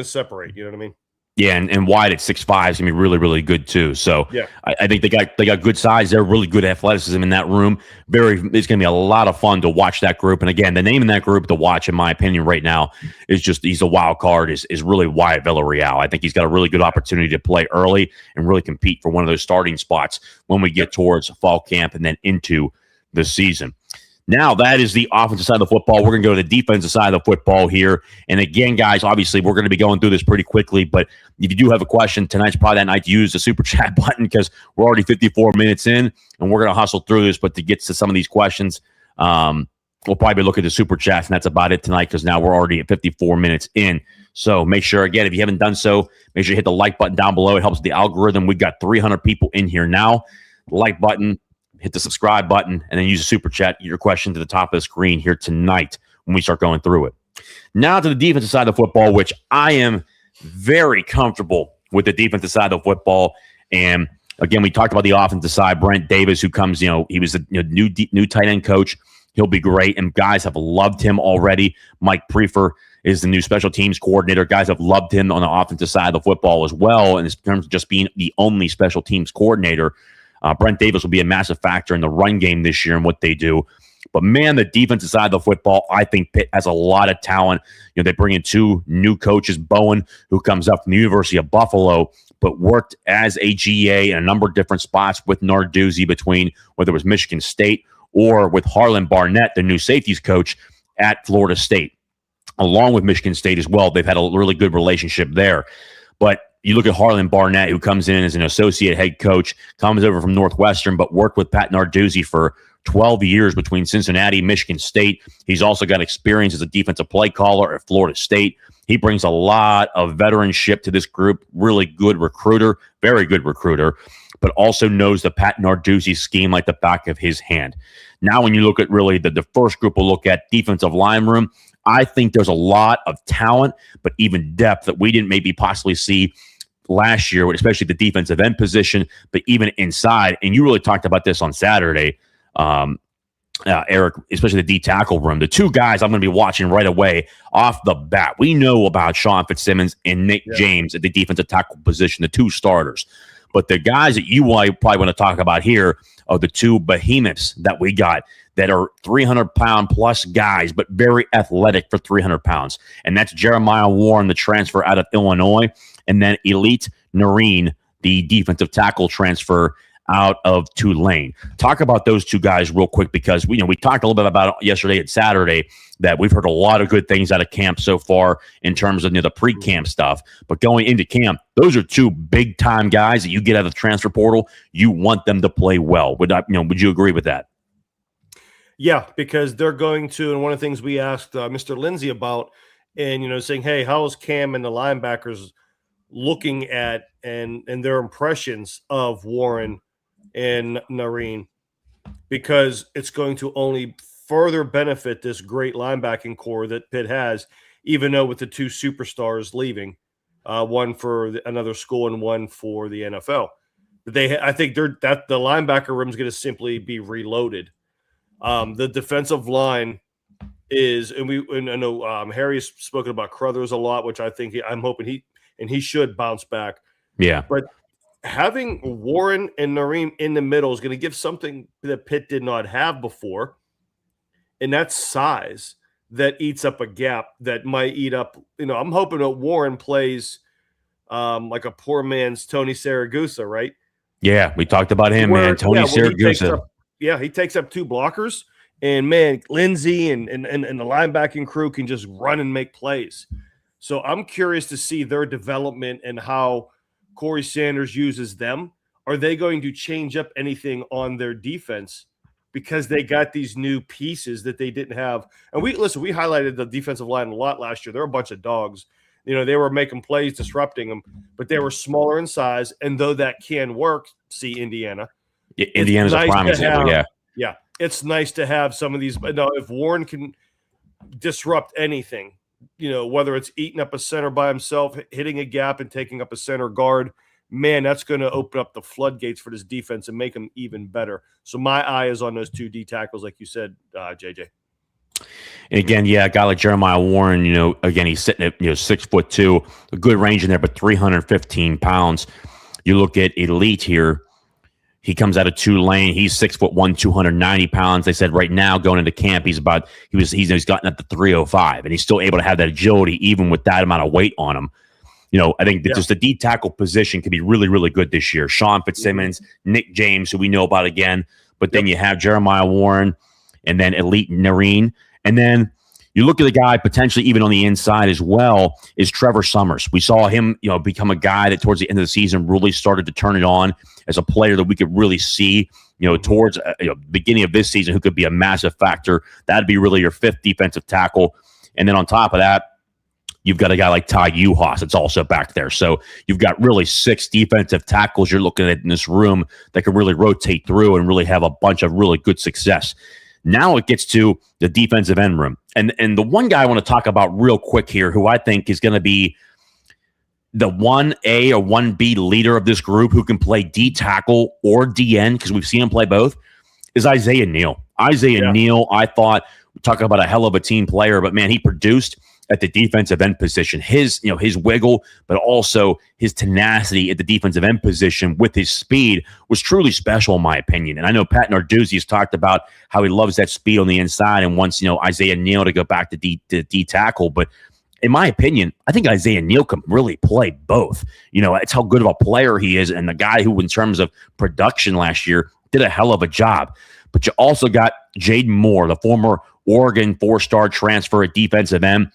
separate? You know what I mean? Yeah, and Wyatt at 6'5" is gonna be really, really good too. So yeah, I think they got good size. They're really good athleticism in that room. It's gonna be a lot of fun to watch that group. And again, the name in that group to watch, in my opinion, right now is just he's a wild card. Is really Wyatt Villarreal. I think he's got a really good opportunity to play early and really compete for one of those starting spots when we get towards fall camp and then into the season. Now, that is the offensive side of the football. We're going to go to the defensive side of the football here. And again, guys, obviously, we're going to be going through this pretty quickly. But if you do have a question, tonight's probably that night to use the super chat button because we're already 54 minutes in, and we're going to hustle through this. But to get to some of these questions, we'll probably look at the super chats, and that's about it tonight because now we're already at 54 minutes in. So make sure, again, if you haven't done so, make sure you hit the like button down below. It helps with the algorithm. We've got 300 people in here now. The like button. Hit the subscribe button, and then use a super chat. Get your question to the top of the screen here tonight when we start going through it. Now to the defensive side of the football, which I am very comfortable with the defensive side of the football. And again, we talked about the offensive side. Brent Davis, who comes, he was a new tight end coach. He'll be great, and guys have loved him already. Mike Prefer is the new special teams coordinator. Guys have loved him on the offensive side of the football as well, and in terms of just being the only special teams coordinator. Brent Davis will be a massive factor in the run game this year and what they do. But, man, the defensive side of the football, I think Pitt has a lot of talent. They bring in 2 new coaches, Bowen, who comes up from the University of Buffalo, but worked as a GA in a number of different spots with Narduzzi between whether it was Michigan State or with Harlan Barnett, the new safeties coach at Florida State, along with Michigan State as well. They've had a really good relationship there. But you look at Harlan Barnett, who comes in as an associate head coach, comes over from Northwestern, but worked with Pat Narduzzi for 12 years between Cincinnati, Michigan State. He's also got experience as a defensive play caller at Florida State. He brings a lot of veteranship to this group. Really good recruiter, very good recruiter, but also knows the Pat Narduzzi scheme like the back of his hand. Now, when you look at really the first group we'll look at, defensive line room, I think there's a lot of talent, but even depth that we didn't maybe possibly see last year, especially the defensive end position, but even inside. And you really talked about this on Saturday, Eric, especially the D tackle room. The two guys I'm going to be watching right away off the bat. We know about Sean Fitzsimmons and Nick James at the defensive tackle position, the two starters. But the guys that you probably want to talk about here are the two behemoths that we got that are 300-pound plus guys, but very athletic for 300 pounds. And that's Jeremiah Warren, the transfer out of Illinois, and then Elite Nareen, the defensive tackle transfer out of Tulane. Talk about those two guys real quick, because we talked a little bit about it yesterday and Saturday that we've heard a lot of good things out of camp so far in terms of the pre-camp stuff. But going into camp, those are two big-time guys that you get out of the transfer portal. You want them to play well. Would you agree with that? Yeah, because they're going to, and one of the things we asked Mr. Lindsay about, and saying, hey, how is Cam and the linebackers looking at and their impressions of Warren and Nareen, because it's going to only further benefit this great linebacking core that Pitt has, even though with the two superstars leaving, one for another school and one for the NFL. I think the linebacker room is going to simply be reloaded. The defensive line is, and I know Harry has spoken about Crothers a lot, which I'm hoping he should bounce back. Yeah, but having Warren and Nareem in the middle is going to give something that Pitt did not have before, and that's size that eats up a gap that might eat up. I'm hoping that Warren plays like a poor man's Tony Siragusa, right? Yeah, we talked about him, man. Tony Siragusa. He takes up two blockers, and man, Lindsay and the linebacking crew can just run and make plays. So I'm curious to see their development and how Corey Sanders uses them. Are they going to change up anything on their defense because they got these new pieces that they didn't have? And we highlighted the defensive line a lot last year. They're a bunch of dogs. They were making plays, disrupting them, but they were smaller in size. And though that can work, see Indiana. Indiana's a prime example, yeah. Yeah, it's nice to have some of these. But now, if Warren can disrupt anything, whether it's eating up a center by himself, hitting a gap and taking up a center guard, man, that's going to open up the floodgates for this defense and make them even better. So my eye is on those two D tackles, like you said, JJ. And again, a guy like Jeremiah Warren, again, he's sitting at 6'2", a good range in there, but 315 pounds. You look at Elite here. He comes out of Tulane. He's 6'1", 290 pounds. They said right now going into camp, he's gotten up to 305, and he's still able to have that agility even with that amount of weight on him. I think that just the D tackle position could be really, really good this year. Sean Fitzsimmons, Nick James, who we know about again, but then you have Jeremiah Warren, and then Elite Nareen, and then you look at the guy potentially even on the inside as well is Trevor Summers. We saw him, become a guy that towards the end of the season really started to turn it on as a player that we could really see, towards the beginning of this season, who could be a massive factor. That'd be really your fifth defensive tackle. And then on top of that, you've got a guy like Ty Uhas that's also back there. So you've got really six defensive tackles you're looking at in this room that could really rotate through and really have a bunch of really good success. Now it gets to the defensive end room. And the one guy I want to talk about real quick here, who I think is going to be the 1A or 1B leader of this group, who can play D tackle or DN, because we've seen him play both, is Isaiah Neal. Neal, I thought, we talk about a hell of a team player, but man, he produced at the defensive end position. His wiggle, but also his tenacity at the defensive end position with his speed was truly special, in my opinion. And I know Pat Narduzzi has talked about how he loves that speed on the inside and wants, Isaiah Neal to go back to D tackle. But in my opinion, I think Isaiah Neal can really play both. It's how good of a player he is, and the guy who, in terms of production last year, did a hell of a job. But you also got Jaden Moore, the former Oregon 4-star transfer at defensive end.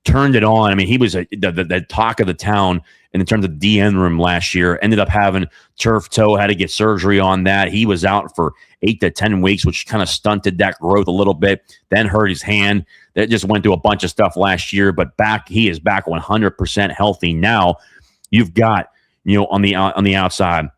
turned it on. I mean, he was the talk of the town in terms of DN room last year. Ended up having turf toe, had to get surgery on that. He was out for 8 to 10 weeks, which kind of stunted that growth a little bit. Then hurt his hand. That just went through a bunch of stuff last year, but he is back 100% healthy now. You've got, on the outside,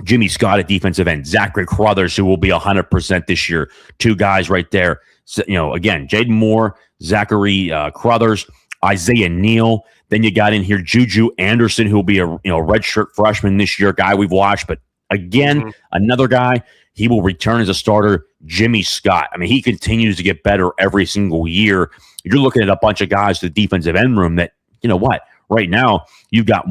Jimmy Scott at defensive end, Zachary Crothers, who will be 100% this year. Two guys right there. So, again, Jaden Moore, Zachary Crothers, Isaiah Neal. Then you got in here Juju Anderson, who will be a redshirt freshman this year, guy we've watched. But again, another guy, he will return as a starter, Jimmy Scott. I mean, he continues to get better every single year. You're looking at a bunch of guys to the defensive end room that, right now you've got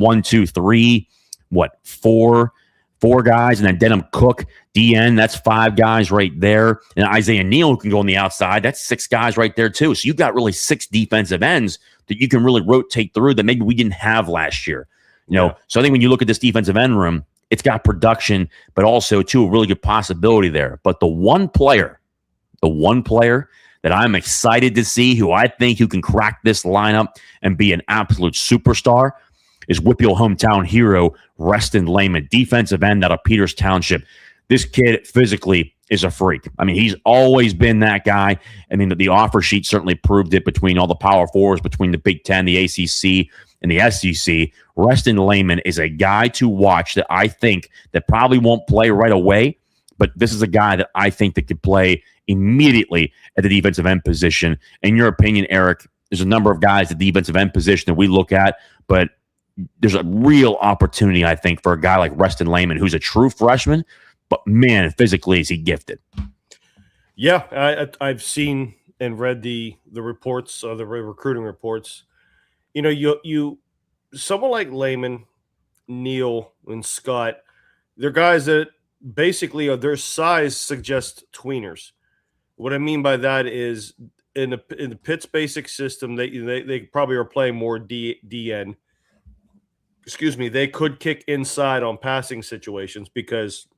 4 guys, and then Denham Cook, DN, that's 5 guys right there. And Isaiah Neal, who can go on the outside, that's 6 guys right there too. So you've got really 6 defensive ends that you can really rotate through that maybe we didn't have last year. So I think when you look at this defensive end room, it's got production, but also too a really good possibility there. But the one player that I'm excited to see, who can crack this lineup and be an absolute superstar, is Whitfield hometown hero Reston Lehman, defensive end out of Peters Township. This kid physically is a freak. I mean, he's always been that guy. I mean, the offer sheet certainly proved it between all the Power Fours, between the Big Ten, the ACC, and the SEC. Reston Lehman is a guy to watch that I think that probably won't play right away, but this is a guy that I think that could play immediately at the defensive end position. In your opinion, Eric, there's a number of guys at the defensive end position that we look at, but there's a real opportunity, I think, for a guy like Reston Lehman, who's a true freshman, but man, physically is he gifted. Yeah, I've seen and read the reports, the recruiting reports. You someone like Lehman, Neal, and Scott, they're guys that basically their size suggests tweeners. What I mean by that is in the Pitt's basic system, they probably are playing more DN. Excuse me, they could kick inside on passing situations because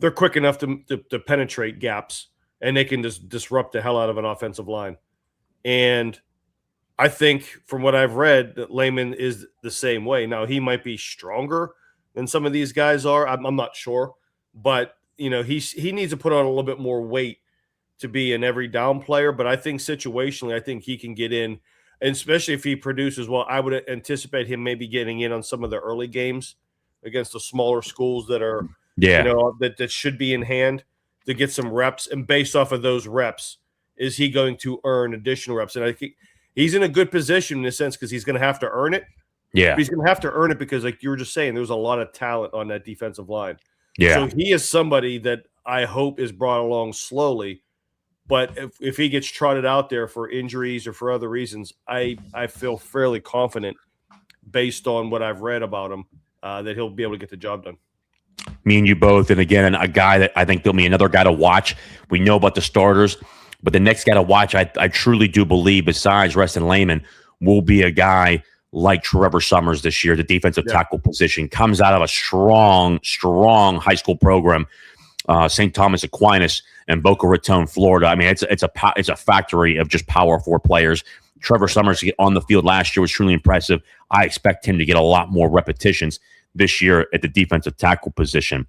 they're quick enough to penetrate gaps, and they can just disrupt the hell out of an offensive line. And I think from what I've read, that Lehman is the same way. Now, he might be stronger than some of these guys are. I'm not sure. But, he needs to put on a little bit more weight to be an every down player. But I think situationally, I think he can get in. And especially if he produces well, I would anticipate him maybe getting in on some of the early games against the smaller schools that are, that should be in hand to get some reps. And based off of those reps, is he going to earn additional reps? And I think he's in a good position in a sense because he's going to have to earn it. Yeah. But he's going to have to earn it because, like you were just saying, there's a lot of talent on that defensive line. Yeah. So he is somebody that I hope is brought along slowly. But if he gets trotted out there for injuries or for other reasons, I feel fairly confident based on what I've read about him that he'll be able to get the job done. Me and you both. And again, a guy that I think there'll be another guy to watch. We know about the starters, but the next guy to watch, I truly do believe, besides Reston Lehman, will be a guy like Trevor Summers this year, the defensive tackle position. Comes out of a strong high school program, St. Thomas Aquinas and Boca Raton, Florida. I mean, it's a factory of just Power 4 players. Trevor Summers to get on the field last year was truly impressive. I expect him to get a lot more repetitions this year at the defensive tackle position.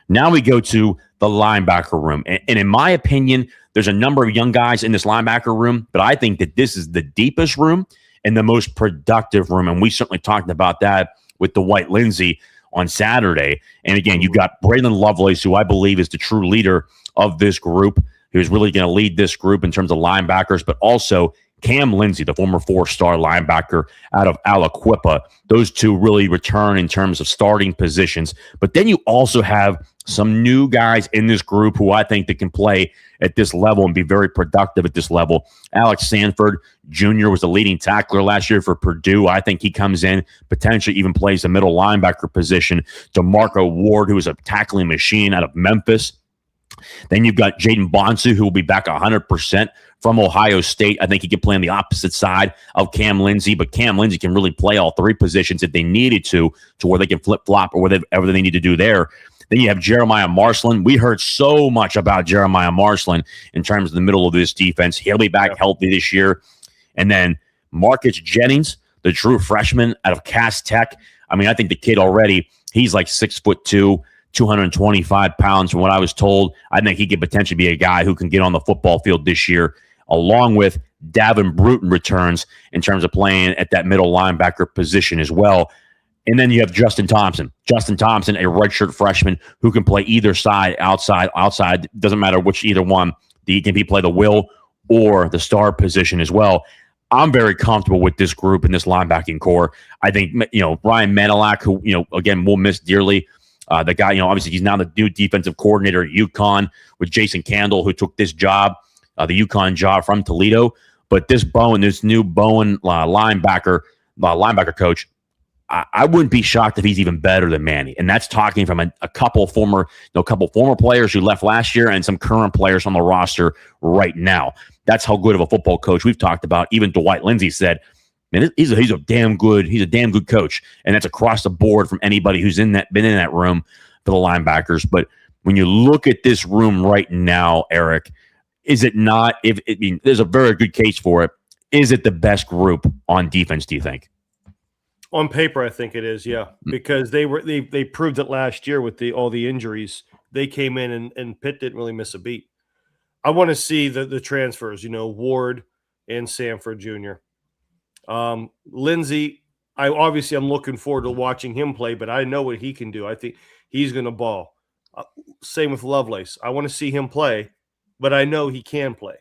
Now we go to the linebacker room. And in my opinion, there's a number of young guys in this linebacker room, but I think that this is the deepest room and the most productive room. And we certainly talked about that with Dwight Lindsay on Saturday. And again, you've got Braylon Lovelace, who I believe is the true leader of this group, who's really going to lead this group in terms of linebackers, but also Cam Lindsey, the former 4-star linebacker out of Aliquippa. Those two really return in terms of starting positions. But then you also have some new guys in this group who I think that can play at this level and be very productive at this level. Alex Sanford Jr. was the leading tackler last year for Purdue. I think he comes in, potentially even plays the middle linebacker position. DeMarco Ward, who is a tackling machine out of Memphis. Then you've got Jaden Bonsu, who will be back 100% from Ohio State. I think he can play on the opposite side of Cam Lindsey, but Cam Lindsey can really play all three positions if they needed to where they can flip-flop or whatever they need to do there. Then you have Jeremiah Marshland. We heard so much about Jeremiah Marshland in terms of the middle of this defense. He'll be back healthy this year. And then Marcus Jennings, the true freshman out of Cass Tech. I mean, I think the kid already, he's like 6'2", 225 pounds from what I was told. I think he could potentially be a guy who can get on the football field this year, along with Davin Bruton returns in terms of playing at that middle linebacker position as well. And then you have Justin Thompson. Justin Thompson, a redshirt freshman who can play either side, outside. Doesn't matter which either one. He can play the will or the star position as well. I'm very comfortable with this group and this linebacking core. I think, Ryan Manilak, who, again, we'll miss dearly. The guy, obviously he's now the new defensive coordinator at UConn with Jason Candle, who took this job, the UConn job from Toledo. But this new Bowen linebacker coach, I wouldn't be shocked if he's even better than Manny. And that's talking from a couple former players who left last year and some current players on the roster right now. That's how good of a football coach we've talked about. Even Dwight Lindsay said, man, he's a damn good coach. And that's across the board from anybody who's been in that room for the linebackers. But when you look at this room right now, Eric, is it not, there's a very good case for it. Is it the best group on defense, do you think? On paper, I think it is, yeah, because they proved it last year with all the injuries. They came in and Pitt didn't really miss a beat. I want to see the transfers, Ward and Sanford Jr. Lindsey, I'm looking forward to watching him play, but I know what he can do. I think he's going to ball. Same with Lovelace. I want to see him play, but I know he can play.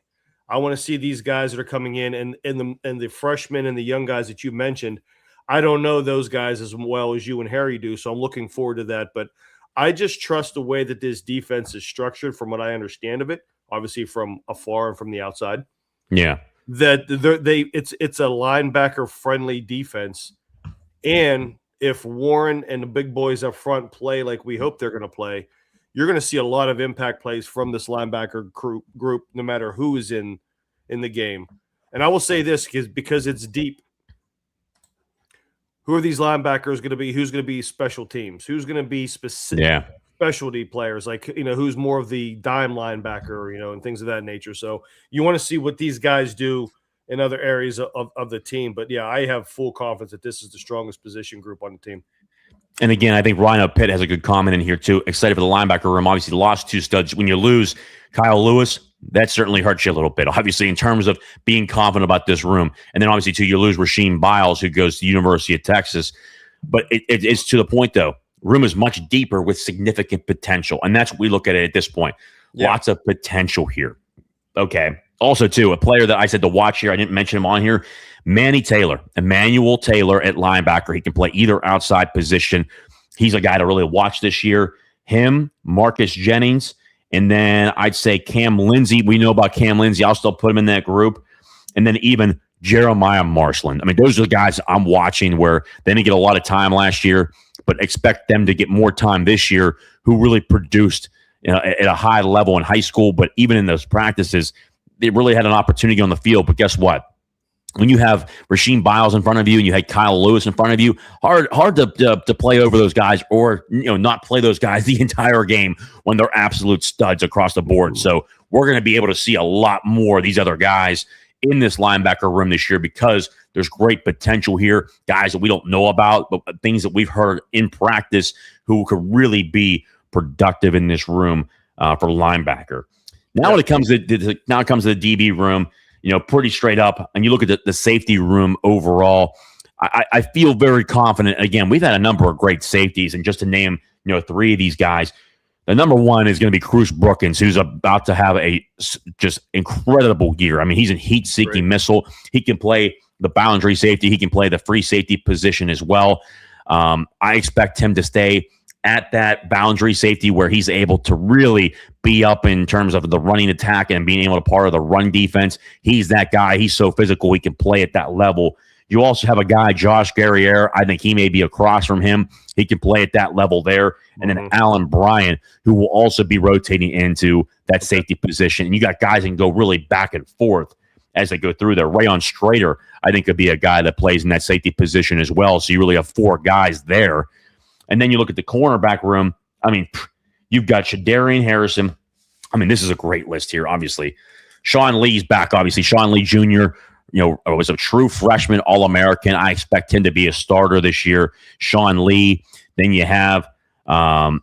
I want to see these guys that are coming in and the freshmen and the young guys that you mentioned. I don't know those guys as well as you and Harry do, so I'm looking forward to that. But I just trust the way that this defense is structured from what I understand of it, obviously from afar and from the outside. Yeah. That it's a linebacker-friendly defense. And if Warren and the big boys up front play like we hope they're going to play, you're going to see a lot of impact plays from this linebacker group no matter who is in the game. And I will say this because it's deep. Who are these linebackers going to be? Who's going to be special teams? Who's going to be specialty players? Like, who's more of the dime linebacker, and things of that nature. So you want to see what these guys do in other areas of the team. But, yeah, I have full confidence that this is the strongest position group on the team. And, again, I think Rhino Pitt has a good comment in here, too. Excited for the linebacker room. Obviously, lost two studs. When you lose Kyle Lewis, that certainly hurts you a little bit, obviously, in terms of being confident about this room. And then, obviously, too, you lose Rasheem Biles, who goes to the University of Texas. But it's to the point, though. Room is much deeper with significant potential. And that's what we look at it at this point. Yeah. Lots of potential here. Okay. Also, too, a player that I said to watch here, I didn't mention him on here, Manny Taylor, Emmanuel Taylor at linebacker. He can play either outside position. He's a guy to really watch this year. Him, Marcus Jennings, and then I'd say Cam Lindsey. We know about Cam Lindsey. I'll still put him in that group. And then even Jeremiah Marshland. I mean, those are the guys I'm watching where they didn't get a lot of time last year, but expect them to get more time this year, who really produced at a high level in high school. But even in those practices, they really had an opportunity on the field. But guess what? When you have Rasheem Biles in front of you and you had Kyle Lewis in front of you, hard to play over those guys or not play those guys the entire game when they're absolute studs across the board. So we're going to be able to see a lot more of these other guys in this linebacker room this year because there's great potential here, guys that we don't know about, but things that we've heard in practice who could really be productive in this room for linebacker. Now when it comes to the DB room, pretty straight up, and you look at the safety room overall, I feel very confident. Again, we've had a number of great safeties, and just to name, three of these guys, the number one is going to be Cruz Brookins, who's about to have a just incredible year. I mean, he's a heat-seeking missile. He can play the boundary safety. He can play the free safety position as well. I expect him to stay at that boundary safety where he's able to really be up in terms of the running attack and being able to part of the run defense. He's that guy. He's so physical. He can play at that level. You also have a guy, Josh Guerriere. I think he may be across from him. He can play at that level there. And then Alan Bryan, who will also be rotating into that safety position. And you got guys that can go really back and forth as they go through there. Rayon Strader, I think, could be a guy that plays in that safety position as well. So you really have four guys there. And then you look at the cornerback room. I mean, you've got Shadarian Harrison. I mean, this is a great list here, obviously. Sean Lee's back, obviously. Sean Lee Jr., was a true freshman All-American. I expect him to be a starter this year. Sean Lee. Then you have Sean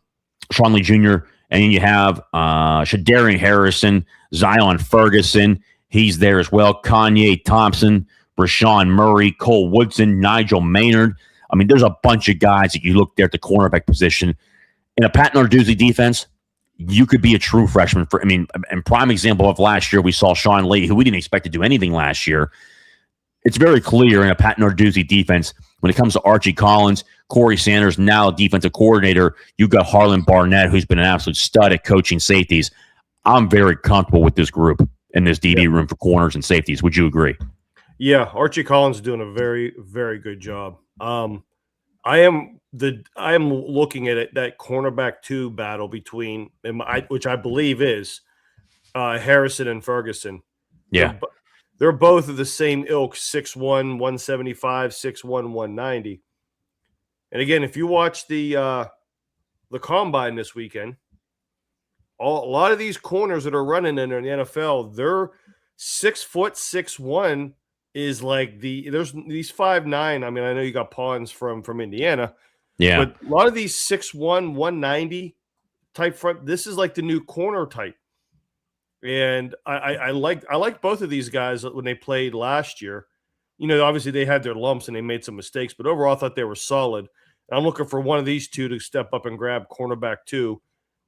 Lee Jr., and then you have Shadarian Harrison, Zion Ferguson. He's there as well. Kanye Thompson, Rashawn Murray, Cole Woodson, Nigel Maynard. I mean, there's a bunch of guys that you look there at the cornerback position. In a Pat Narduzzi defense, you could be a true freshman. And prime example of last year, we saw Sean Lee, who we didn't expect to do anything last year. It's very clear in a Pat Narduzzi defense, when it comes to Archie Collins, Corey Sanders, now defensive coordinator, you've got Harlan Barnett, who's been an absolute stud at coaching safeties. I'm very comfortable with this group in this DB room for corners and safeties. Would you agree? Yeah, Archie Collins is doing a very, very good job. I am looking at it, that cornerback 2 battle between, which I believe is Harrison and Ferguson. Yeah. They're both of the same ilk, 6'1", 175, 6'1", 190. And again, if you watch the combine this weekend, a lot of these corners that are running in the NFL, they're 6 foot 6'1" is like there's these 5'9". I mean, I know you got Pawns from Indiana. Yeah. But a lot of these 6'1", 190 type front, this is like the new corner type. And I like both of these guys when they played last year. Obviously they had their lumps and they made some mistakes, but overall I thought they were solid. And I'm looking for one of these two to step up and grab cornerback 2,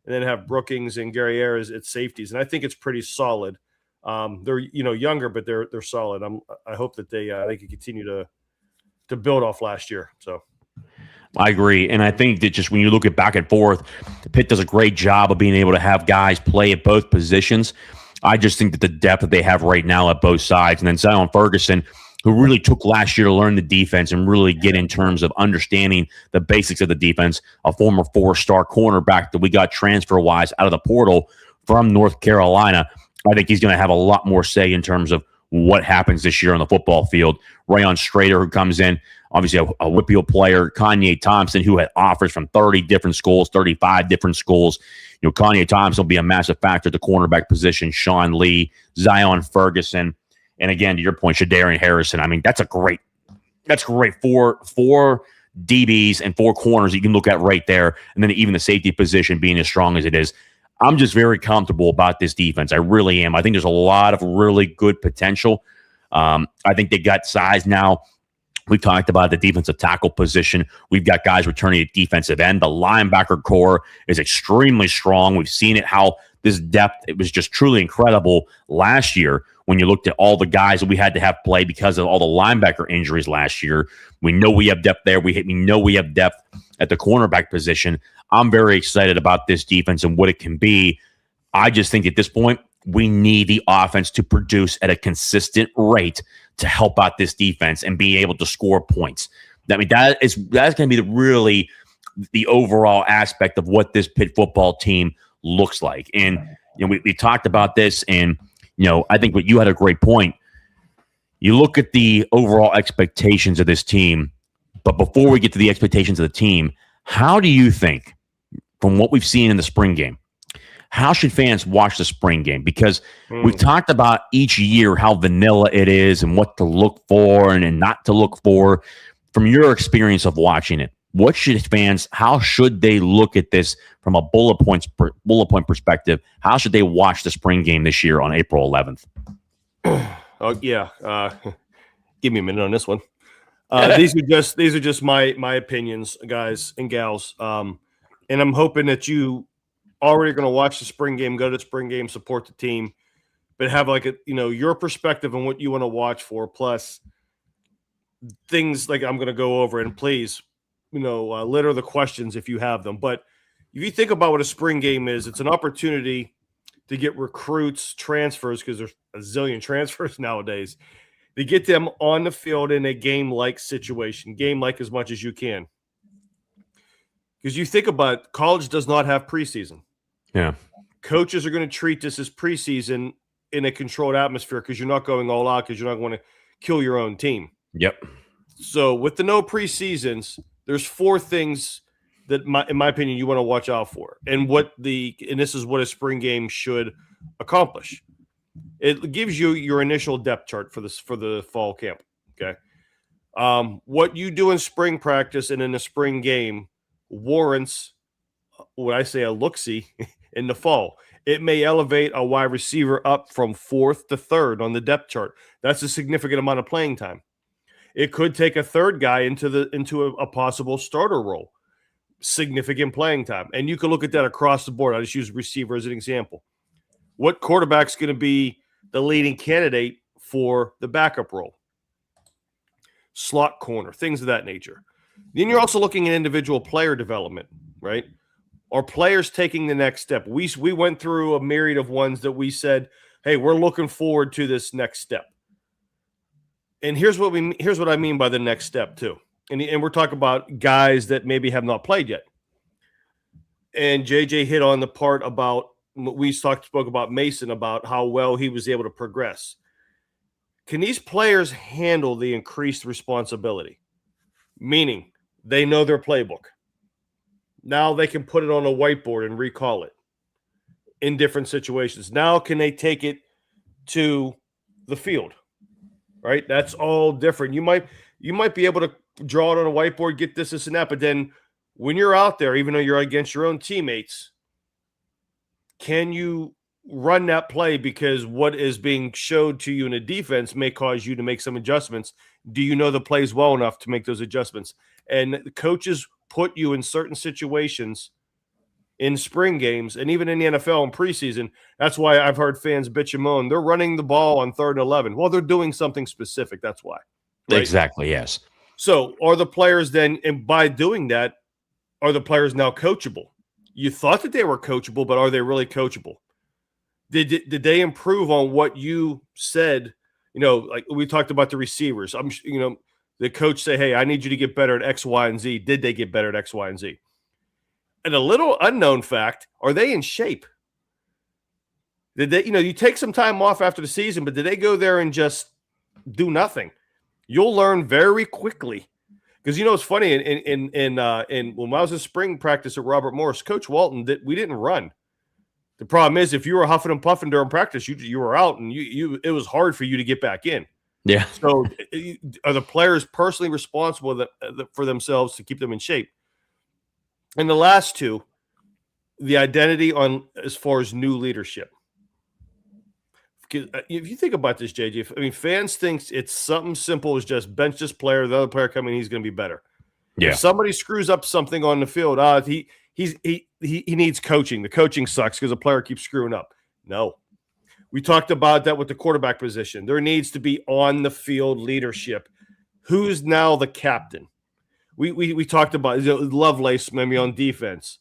and then have Brookings and Gary Ayers at safeties. And I think it's pretty solid. They're younger, but they're solid. I hope that they can continue to build off last year. So I agree. And I think that just when you look at back and forth, Pitt does a great job of being able to have guys play at both positions. I just think that the depth that they have right now at both sides, and then Zion Ferguson, who really took last year to learn the defense and really get in terms of understanding the basics of the defense, a former 4-star cornerback that we got transfer-wise out of the portal from North Carolina. I think he's going to have a lot more say in terms of what happens this year on the football field. Rayon Strader, who comes in, obviously a Whitfield player. Kanye Thompson, who had offers from 30 different schools, 35 different schools. Kanye Thompson will be a massive factor at the cornerback position. Sean Lee, Zion Ferguson, and again, to your point, Shadarian Harrison. I mean, that's great. Four DBs and 4 corners you can look at right there, and then even the safety position being as strong as it is. I'm just very comfortable about this defense. I really am. I think there's a lot of really good potential. I think they got size now. We've talked about the defensive tackle position. We've got guys returning at defensive end. The linebacker core is extremely strong. We've seen it, how this depth, it was just truly incredible last year when you looked at all the guys that we had to have play because of all the linebacker injuries last year. We know we have depth there. We know we have depth at the cornerback position. I'm very excited about this defense and what it can be. I just think at this point, we need the offense to produce at a consistent rate to help out this defense and be able to score points. I mean, that's going to be the overall aspect of what this Pitt football team looks like. And we talked about this, and I think what you had a great point. You look at the overall expectations of this team, but before we get to the expectations of the team, how do you think, from what we've seen in the spring game, how should fans watch the spring game? Because we've talked about each year how vanilla it is and what to look for and not to look for. From your experience of watching it, how should they look at this from a bullet point perspective? How should they watch the spring game this year on April 11th? Oh yeah, give me a minute on this one. These are just my opinions, guys and gals. And I'm hoping that you already going to watch the spring game, go to the spring game, support the team, but have your perspective on what you want to watch for, plus things like I'm going to go over. And please, litter the questions if you have them. But if you think about what a spring game is, it's an opportunity to get recruits, transfers, because there's a zillion transfers nowadays, to get them on the field in a game-like situation, game-like as much as you can. Because you think about college does not have preseason. Yeah. Coaches are going to treat this as preseason in a controlled atmosphere because you're not going all out because you're not going to kill your own team. Yep. So with the no preseasons, there's 4 things that, in my opinion, you want to watch out for. And this is what a spring game should accomplish. It gives you your initial depth chart for the fall camp. Okay. What you do in spring practice and in the spring game warrants what I say a look-see in the fall. It may elevate a wide receiver up from 4th to 3rd on the depth chart. That's a significant amount of playing time. It could take a third guy into a possible starter role. Significant playing time. And you can look at that across the board. I just use receiver as an example. What quarterback's going to be the leading candidate for the backup role? Slot corner, things of that nature. Then you're also looking at individual player development, right? Are players taking the next step? We went through a myriad of ones that we said, hey, we're looking forward to this next step. And here's what I mean by the next step too. And we're talking about guys that maybe have not played yet. And JJ hit on the part about we spoke about Mason, about how well he was able to progress. Can these players handle the increased responsibility? Meaning they know their playbook. Now they can put it on a whiteboard and recall it in different situations. Now can they take it to the field? Right? That's all different. You might be able to draw it on a whiteboard, get this, and that, but then when you're out there, even though you're against your own teammates, can you run that play because what is being showed to you in a defense may cause you to make some adjustments? Do you know the plays well enough to make those adjustments? And the coaches put you in certain situations in spring games and even in the NFL in preseason. That's why I've heard fans bitch and moan. They're running the ball on 3rd and 11. Well, they're doing something specific. That's why. Right? Exactly, yes. So are the players then, and by doing that, are the players now coachable? You thought that they were coachable, but are they really coachable? Did they improve on what you said? You know, like we talked about the receivers. The coach say, hey, I need you to get better at X, Y, and Z. Did they get better at X, Y, and Z? And a little unknown fact, are they in shape? Did they, you take some time off after the season, but did they go there and just do nothing? You'll learn very quickly. Because it's funny, in when I was in spring practice at Robert Morris, Coach Walton, we didn't run. The problem is if you were huffing and puffing during practice, you were out, and it was hard for you to get back in. Yeah. So are the players personally responsible for themselves to keep them in shape? And the last two, the identity on as far as new leadership. If you think about this, JJ, fans think it's something simple as just bench this player, the other player coming, he's going to be better. Yeah. If somebody screws up something on the field, he needs coaching. The coaching sucks because the player keeps screwing up. No. We talked about that with the quarterback position. There needs to be on the field leadership. Who's now the captain? We talked about Lovelace maybe on defense.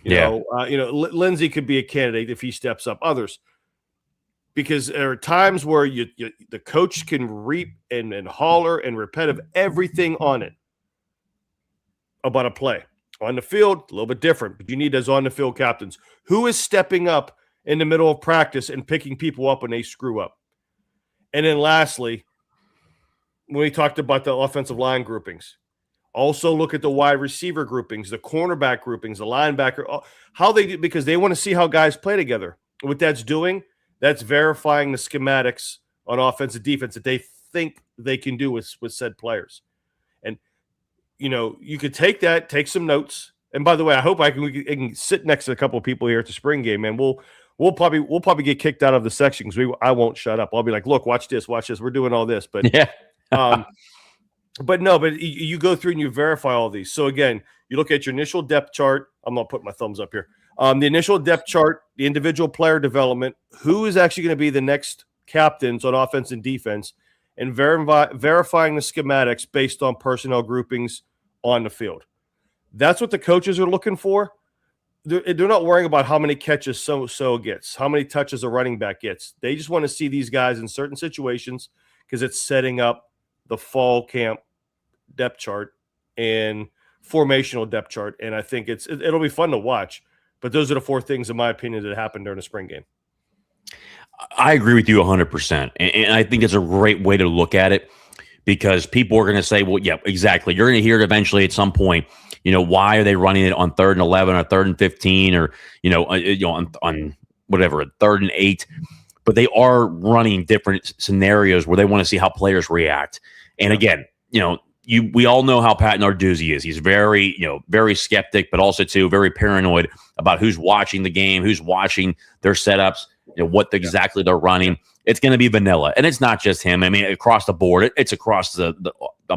Lindsey could be a candidate if he steps up. Others, because there are times where the coach can reap and holler and repetitive everything on it about a play. On the field, a little bit different, but you need those on the field captains. Who is stepping up in the middle of practice and picking people up when they screw up? And then lastly, when we talked about the offensive line groupings, also look at the wide receiver groupings, the cornerback groupings, the linebacker, how they do, because they want to see how guys play together. What that's doing, that's verifying the schematics on offense and defense that they think they can do with said players. And, you could take that, take some notes. And by the way, I hope I can sit next to a couple of people here at the spring game, man. We'll probably get kicked out of the section because I won't shut up. I'll be like, look, watch this. We're doing all this. But yeah. But you go through and you verify all these. So again, you look at your initial depth chart. I'm not putting my thumbs up here. The initial depth chart, the individual player development, who is actually going to be the next captains on offense and defense, and verifying the schematics based on personnel groupings on the field. That's what the coaches are looking for. They're not worrying about how many catches so gets, how many touches a running back gets. They just want to see these guys in certain situations because it's setting up the fall camp depth chart and formational depth chart. And I think it'll be fun to watch. But those are the four things, in my opinion, that happened during the spring game. I agree with you 100%. And I think it's a great way to look at it because people are going to say, well, yeah, exactly. You're going to hear it eventually at some point. Why are they running it on 3rd and 11 or 3rd and 15 or, on whatever, 3rd and 8? but they are running different scenarios where they want to see how players react. And again, we all know how Pat Narduzzi is. He's very, very skeptic, but also too very paranoid about who's watching the game, who's watching their setups, what exactly they're running. It's going to be vanilla, and it's not just him. I mean, across the board, it's across a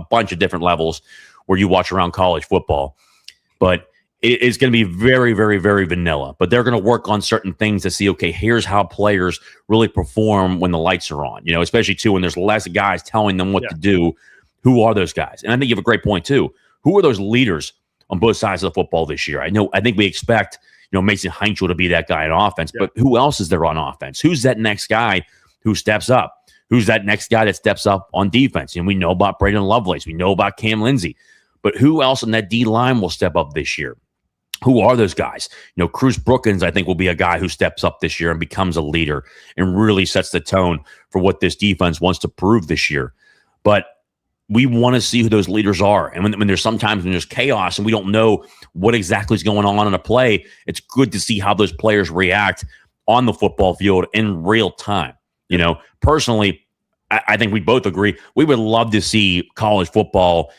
bunch of different levels where you watch around college football. But it's going to be very, very, very vanilla. But they're going to work on certain things to see, okay, here's how players really perform when the lights are on. Especially too when there's less guys telling them what to do. Who are those guys? And I think you have a great point too. Who are those leaders on both sides of the football this year? I think we expect, Mason Heinchel to be that guy on offense, but who else is there on offense? Who's that next guy who steps up? Who's that next guy that steps up on defense? And we know about Braden Lovelace. We know about Cam Lindsey. But who else in that D line will step up this year? Who are those guys? Cruz Brookins, I think, will be a guy who steps up this year and becomes a leader and really sets the tone for what this defense wants to prove this year. But we want to see who those leaders are. And when there's chaos and we don't know what exactly is going on in a play, it's good to see how those players react on the football field in real time. Personally, I think we both agree we would love to see college football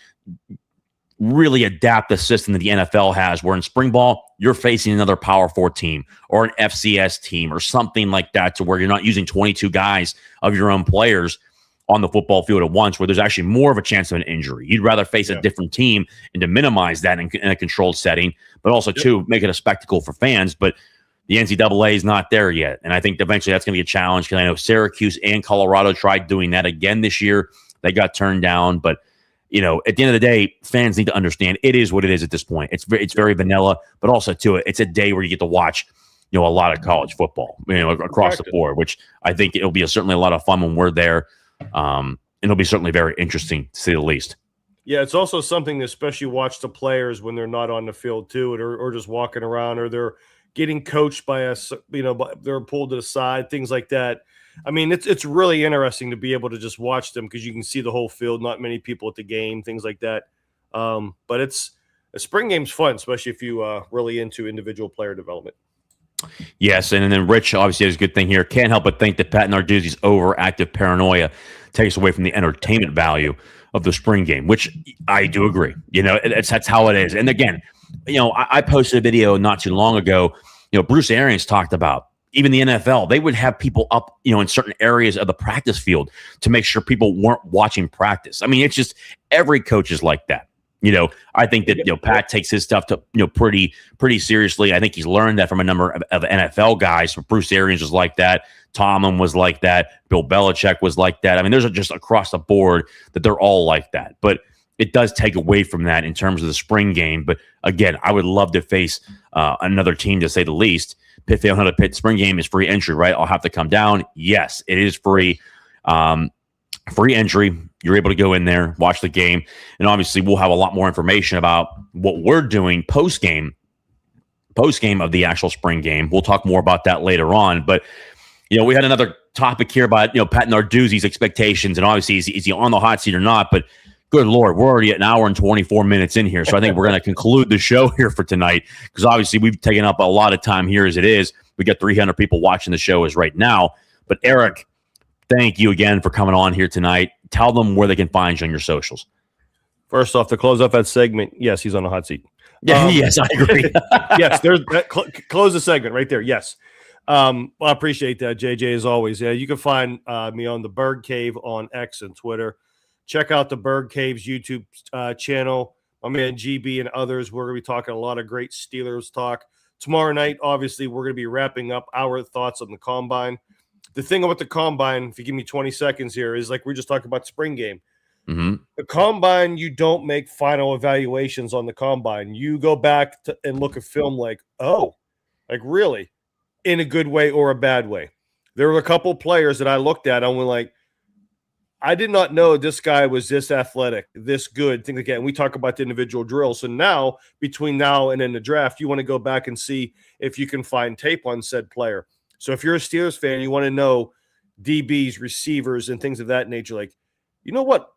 really adapt the system that the NFL has, where in spring ball, you're facing another Power 4 team or an FCS team or something like that, to where you're not using 22 guys of your own players on the football field at once, where there's actually more of a chance of an injury. You'd rather face a different team and to minimize that in a controlled setting, but also to make it a spectacle for fans. But the NCAA is not there yet. And I think eventually that's going to be a challenge, because I know Syracuse and Colorado tried doing that again this year. They got turned down. But, at the end of the day, fans need to understand it is what it is at this point. It's very vanilla, but also it's a day where you get to watch, a lot of college football, across the board, which I think it'll be certainly a lot of fun when we're there. And it'll be certainly very interesting, to say the least. Yeah, it's also something to especially watch the players when they're not on the field too, or just walking around, or they're getting coached by us, they're pulled to the side, things like that. I mean, it's really interesting to be able to just watch them, because you can see the whole field, not many people at the game, things like that. But a spring game's fun, especially if you really into individual player development. Yes, and then Rich obviously has a good thing here. Can't help but think that Pat Narduzzi's overactive paranoia takes away from the entertainment value of the spring game, which I do agree. That's how it is. And again, I posted a video not too long ago. Bruce Arians talked about, even the NFL, they would have people up, in certain areas of the practice field to make sure people weren't watching practice. I mean, it's just every coach is like that. I think that, Pat takes his stuff to, pretty seriously. I think he's learned that from a number of NFL guys. Bruce Arians was like that. Tomlin was like that. Bill Belichick was like that. I mean, there's just across the board that they're all like that. But it does take away from that in terms of the spring game. But again, I would love to face another team, to say the least. Pitt Fail Hunter Pitt spring game is free entry, right? I'll have to come down. Yes, it is free. Free entry. You're able to go in there, watch the game, and obviously we'll have a lot more information about what we're doing post game of the actual spring game. We'll talk more about that later on. But we had another topic here about Pat Narduzzi's expectations, and obviously is he on the hot seat or not? But good Lord, we're already at an hour and 24 minutes in here, so I think we're going to conclude the show here for tonight, because obviously we've taken up a lot of time here as it is. We got 300 people watching the show as right now. But Eric, thank you again for coming on here tonight. Tell them where they can find you on your socials. First off, to close off that segment, yes, he's on the hot seat. Yes, I agree. Yes, there's that. Close the segment right there. Yes. Well, I appreciate that, JJ, as always. Yeah, you can find me on the Bird Cave on X and Twitter. Check out the Bird Cave's YouTube channel. My man GB and others, we're going to be talking a lot of great Steelers talk. Tomorrow night, obviously, we're going to be wrapping up our thoughts on the Combine. The thing about the Combine, if you give me 20 seconds here, is like we just talked about spring game. Mm-hmm. The Combine, you don't make final evaluations on the Combine. You go back and look at film like really, in a good way or a bad way. There were a couple players that I looked at and were like, I did not know this guy was this athletic, this good, things like that. And we talk about the individual drills. So now, between now and in the draft, you want to go back and see if you can find tape on said player. So if you're a Steelers fan, you want to know DBs, receivers, and things of that nature. Like, you know what?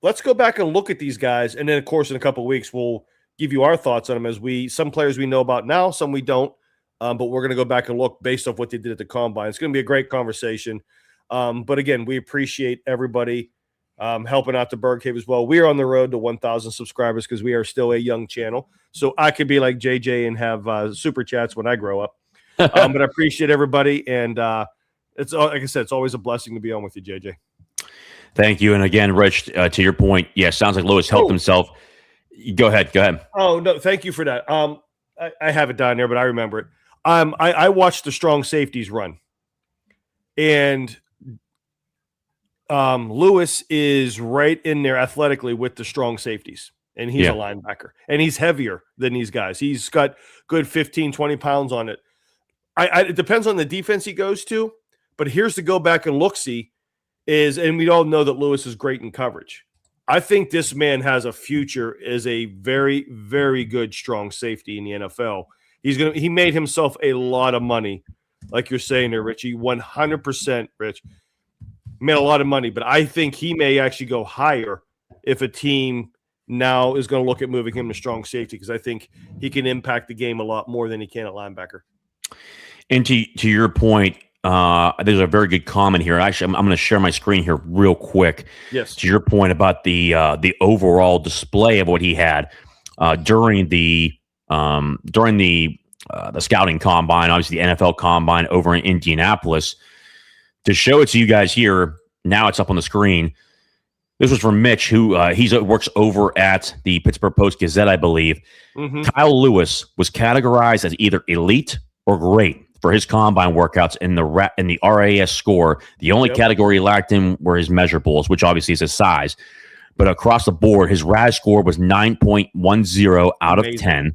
Let's go back and look at these guys. And then, of course, in a couple of weeks, we'll give you our thoughts on them, as some players we know about now, some we don't. but we're going to go back and look based off what they did at the combine. It's going to be a great conversation. But again, we appreciate everybody helping out the Bird Cave as well. We are on the road to 1,000 subscribers because we are still a young channel. So I could be like JJ and have super chats when I grow up. But I appreciate everybody. And it's like I said, it's always a blessing to be on with you, JJ. Thank you. And again, Rich, to your point, yeah, sounds like Lewis helped himself. Go ahead. Oh, no, thank you for that. I have it down there, but I remember it. I watched the strong safeties run. And Lewis is right in there athletically with the strong safeties. And he's a linebacker. And he's heavier than these guys. He's got good 15, 20 pounds on it. It depends on the defense he goes to. But here's the go back and look-see. And we all know that Lewis is great in coverage. I think this man has a future as a very, very good strong safety in the NFL. He made himself a lot of money, like you're saying there, Richie. 100%, Rich. Made a lot of money, but I think he may actually go higher if a team now is going to look at moving him to strong safety, because I think he can impact the game a lot more than he can at linebacker. And to your point, there's a very good comment here. Actually, I'm going to share my screen here real quick. Yes. To your point about the overall display of what he had during the scouting combine, obviously the NFL combine over in Indianapolis. To show it to you guys here, now it's up on the screen. This was from Mitch, who works over at the Pittsburgh Post-Gazette, I believe. Mm-hmm. Kyle Lewis was categorized as either elite or great for his combine workouts in the RAS score. The only category he lacked in were his measurables, which obviously is his size. But across the board, his RAS score was 9.10 out of 10.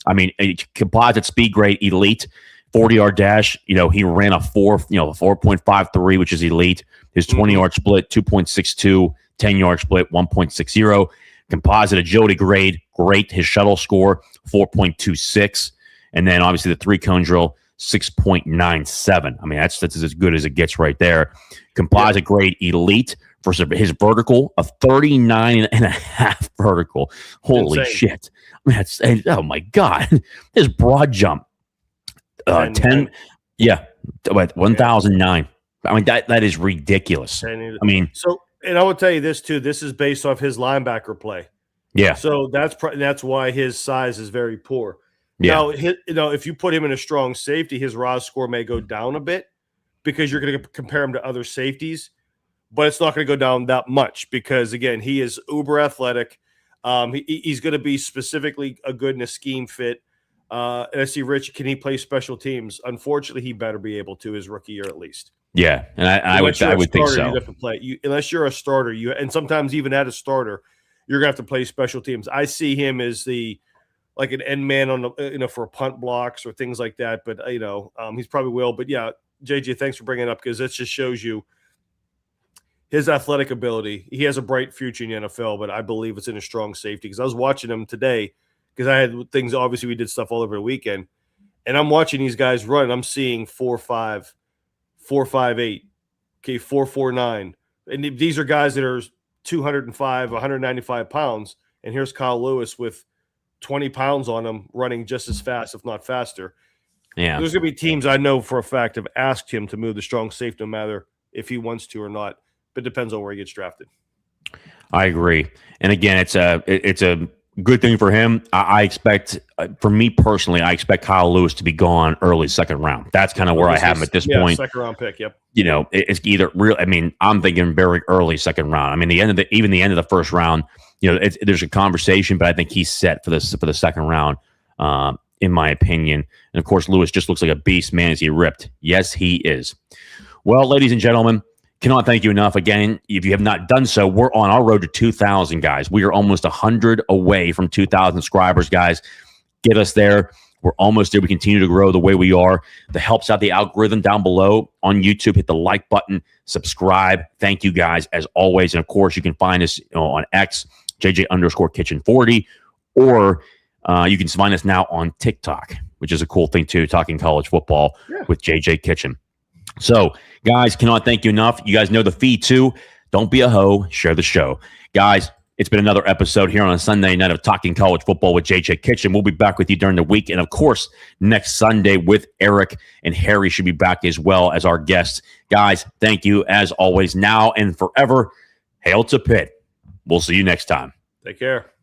I mean, a composite speed grade elite. 40-yard dash, he ran a 4.53, which is elite. His 20-yard split, 2.62. 10-yard split, 1.60. Composite agility grade, great. His shuttle score, 4.26. And then obviously the three-cone drill, 6.97. I mean, that's as good as it gets right there. Composite grade elite for his vertical, a 39.5 vertical. Holy shit. I mean, oh my God. His broad jump. 1,009. I mean, that is ridiculous. I mean, and I will tell you this too. This is based off his linebacker play. Yeah. So that's why his size is very poor. Yeah. Now, if you put him in a strong safety, his raw score may go down a bit because you're going to compare him to other safeties, but it's not going to go down that much because again, he is uber athletic. He's going to be specifically a good in a scheme fit. And I see Rich, can he play special teams? Unfortunately, he better be able to his rookie year at least. Yeah, and I would think so. You have to play. Unless you're a starter, and sometimes even at a starter, you're gonna have to play special teams. I see him as like an end man on the for punt blocks or things like that. But he's probably will. But yeah, JJ, thanks for bringing it up because that just shows you his athletic ability. He has a bright future in the NFL, but I believe it's in a strong safety because I was watching him today. Because I had things, obviously, we did stuff all over the weekend. And I'm watching these guys run. I'm seeing 4.5, 4.58, 4.49. And these are guys that are 205, 195 pounds. And here's Kyle Lewis with 20 pounds on him running just as fast, if not faster. Yeah. There's going to be teams I know for a fact have asked him to move the strong safety no matter if he wants to or not. But it depends on where he gets drafted. I agree. And again, it's a good thing for him. I expect, for me personally, I expect Kyle Lewis to be gone early second round. That's kind of where I have him at this point. Second round pick. Yep. It's either real. I mean, I'm thinking very early second round. I mean, the end of the first round. There's a conversation, but I think he's set for the second round, in my opinion. And of course, Lewis just looks like a beast. Man, is he ripped? Yes, he is. Well, ladies and gentlemen, cannot thank you enough. Again, if you have not done so, we're on our road to 2,000, guys. We are almost 100 away from 2,000 subscribers, guys. Get us there. We're almost there. We continue to grow the way we are. That helps out the algorithm down below on YouTube. Hit the like button, subscribe. Thank you, guys, as always. And, of course, you can find us on X, JJ_Kitchen40, or you can find us now on TikTok, which is a cool thing, too, talking college football with JJ Kitchen. So, guys, cannot thank you enough. You guys know the fee, too. Don't be a hoe. Share the show. Guys, It's been another episode here on a Sunday night of Talking College Football with JJ Kitchen. We'll be back with you during the week. And, of course, next Sunday with Eric and Harry should be back as well as our guests. Guys, thank you as always, now and forever. Hail to Pitt. We'll see you next time. Take care.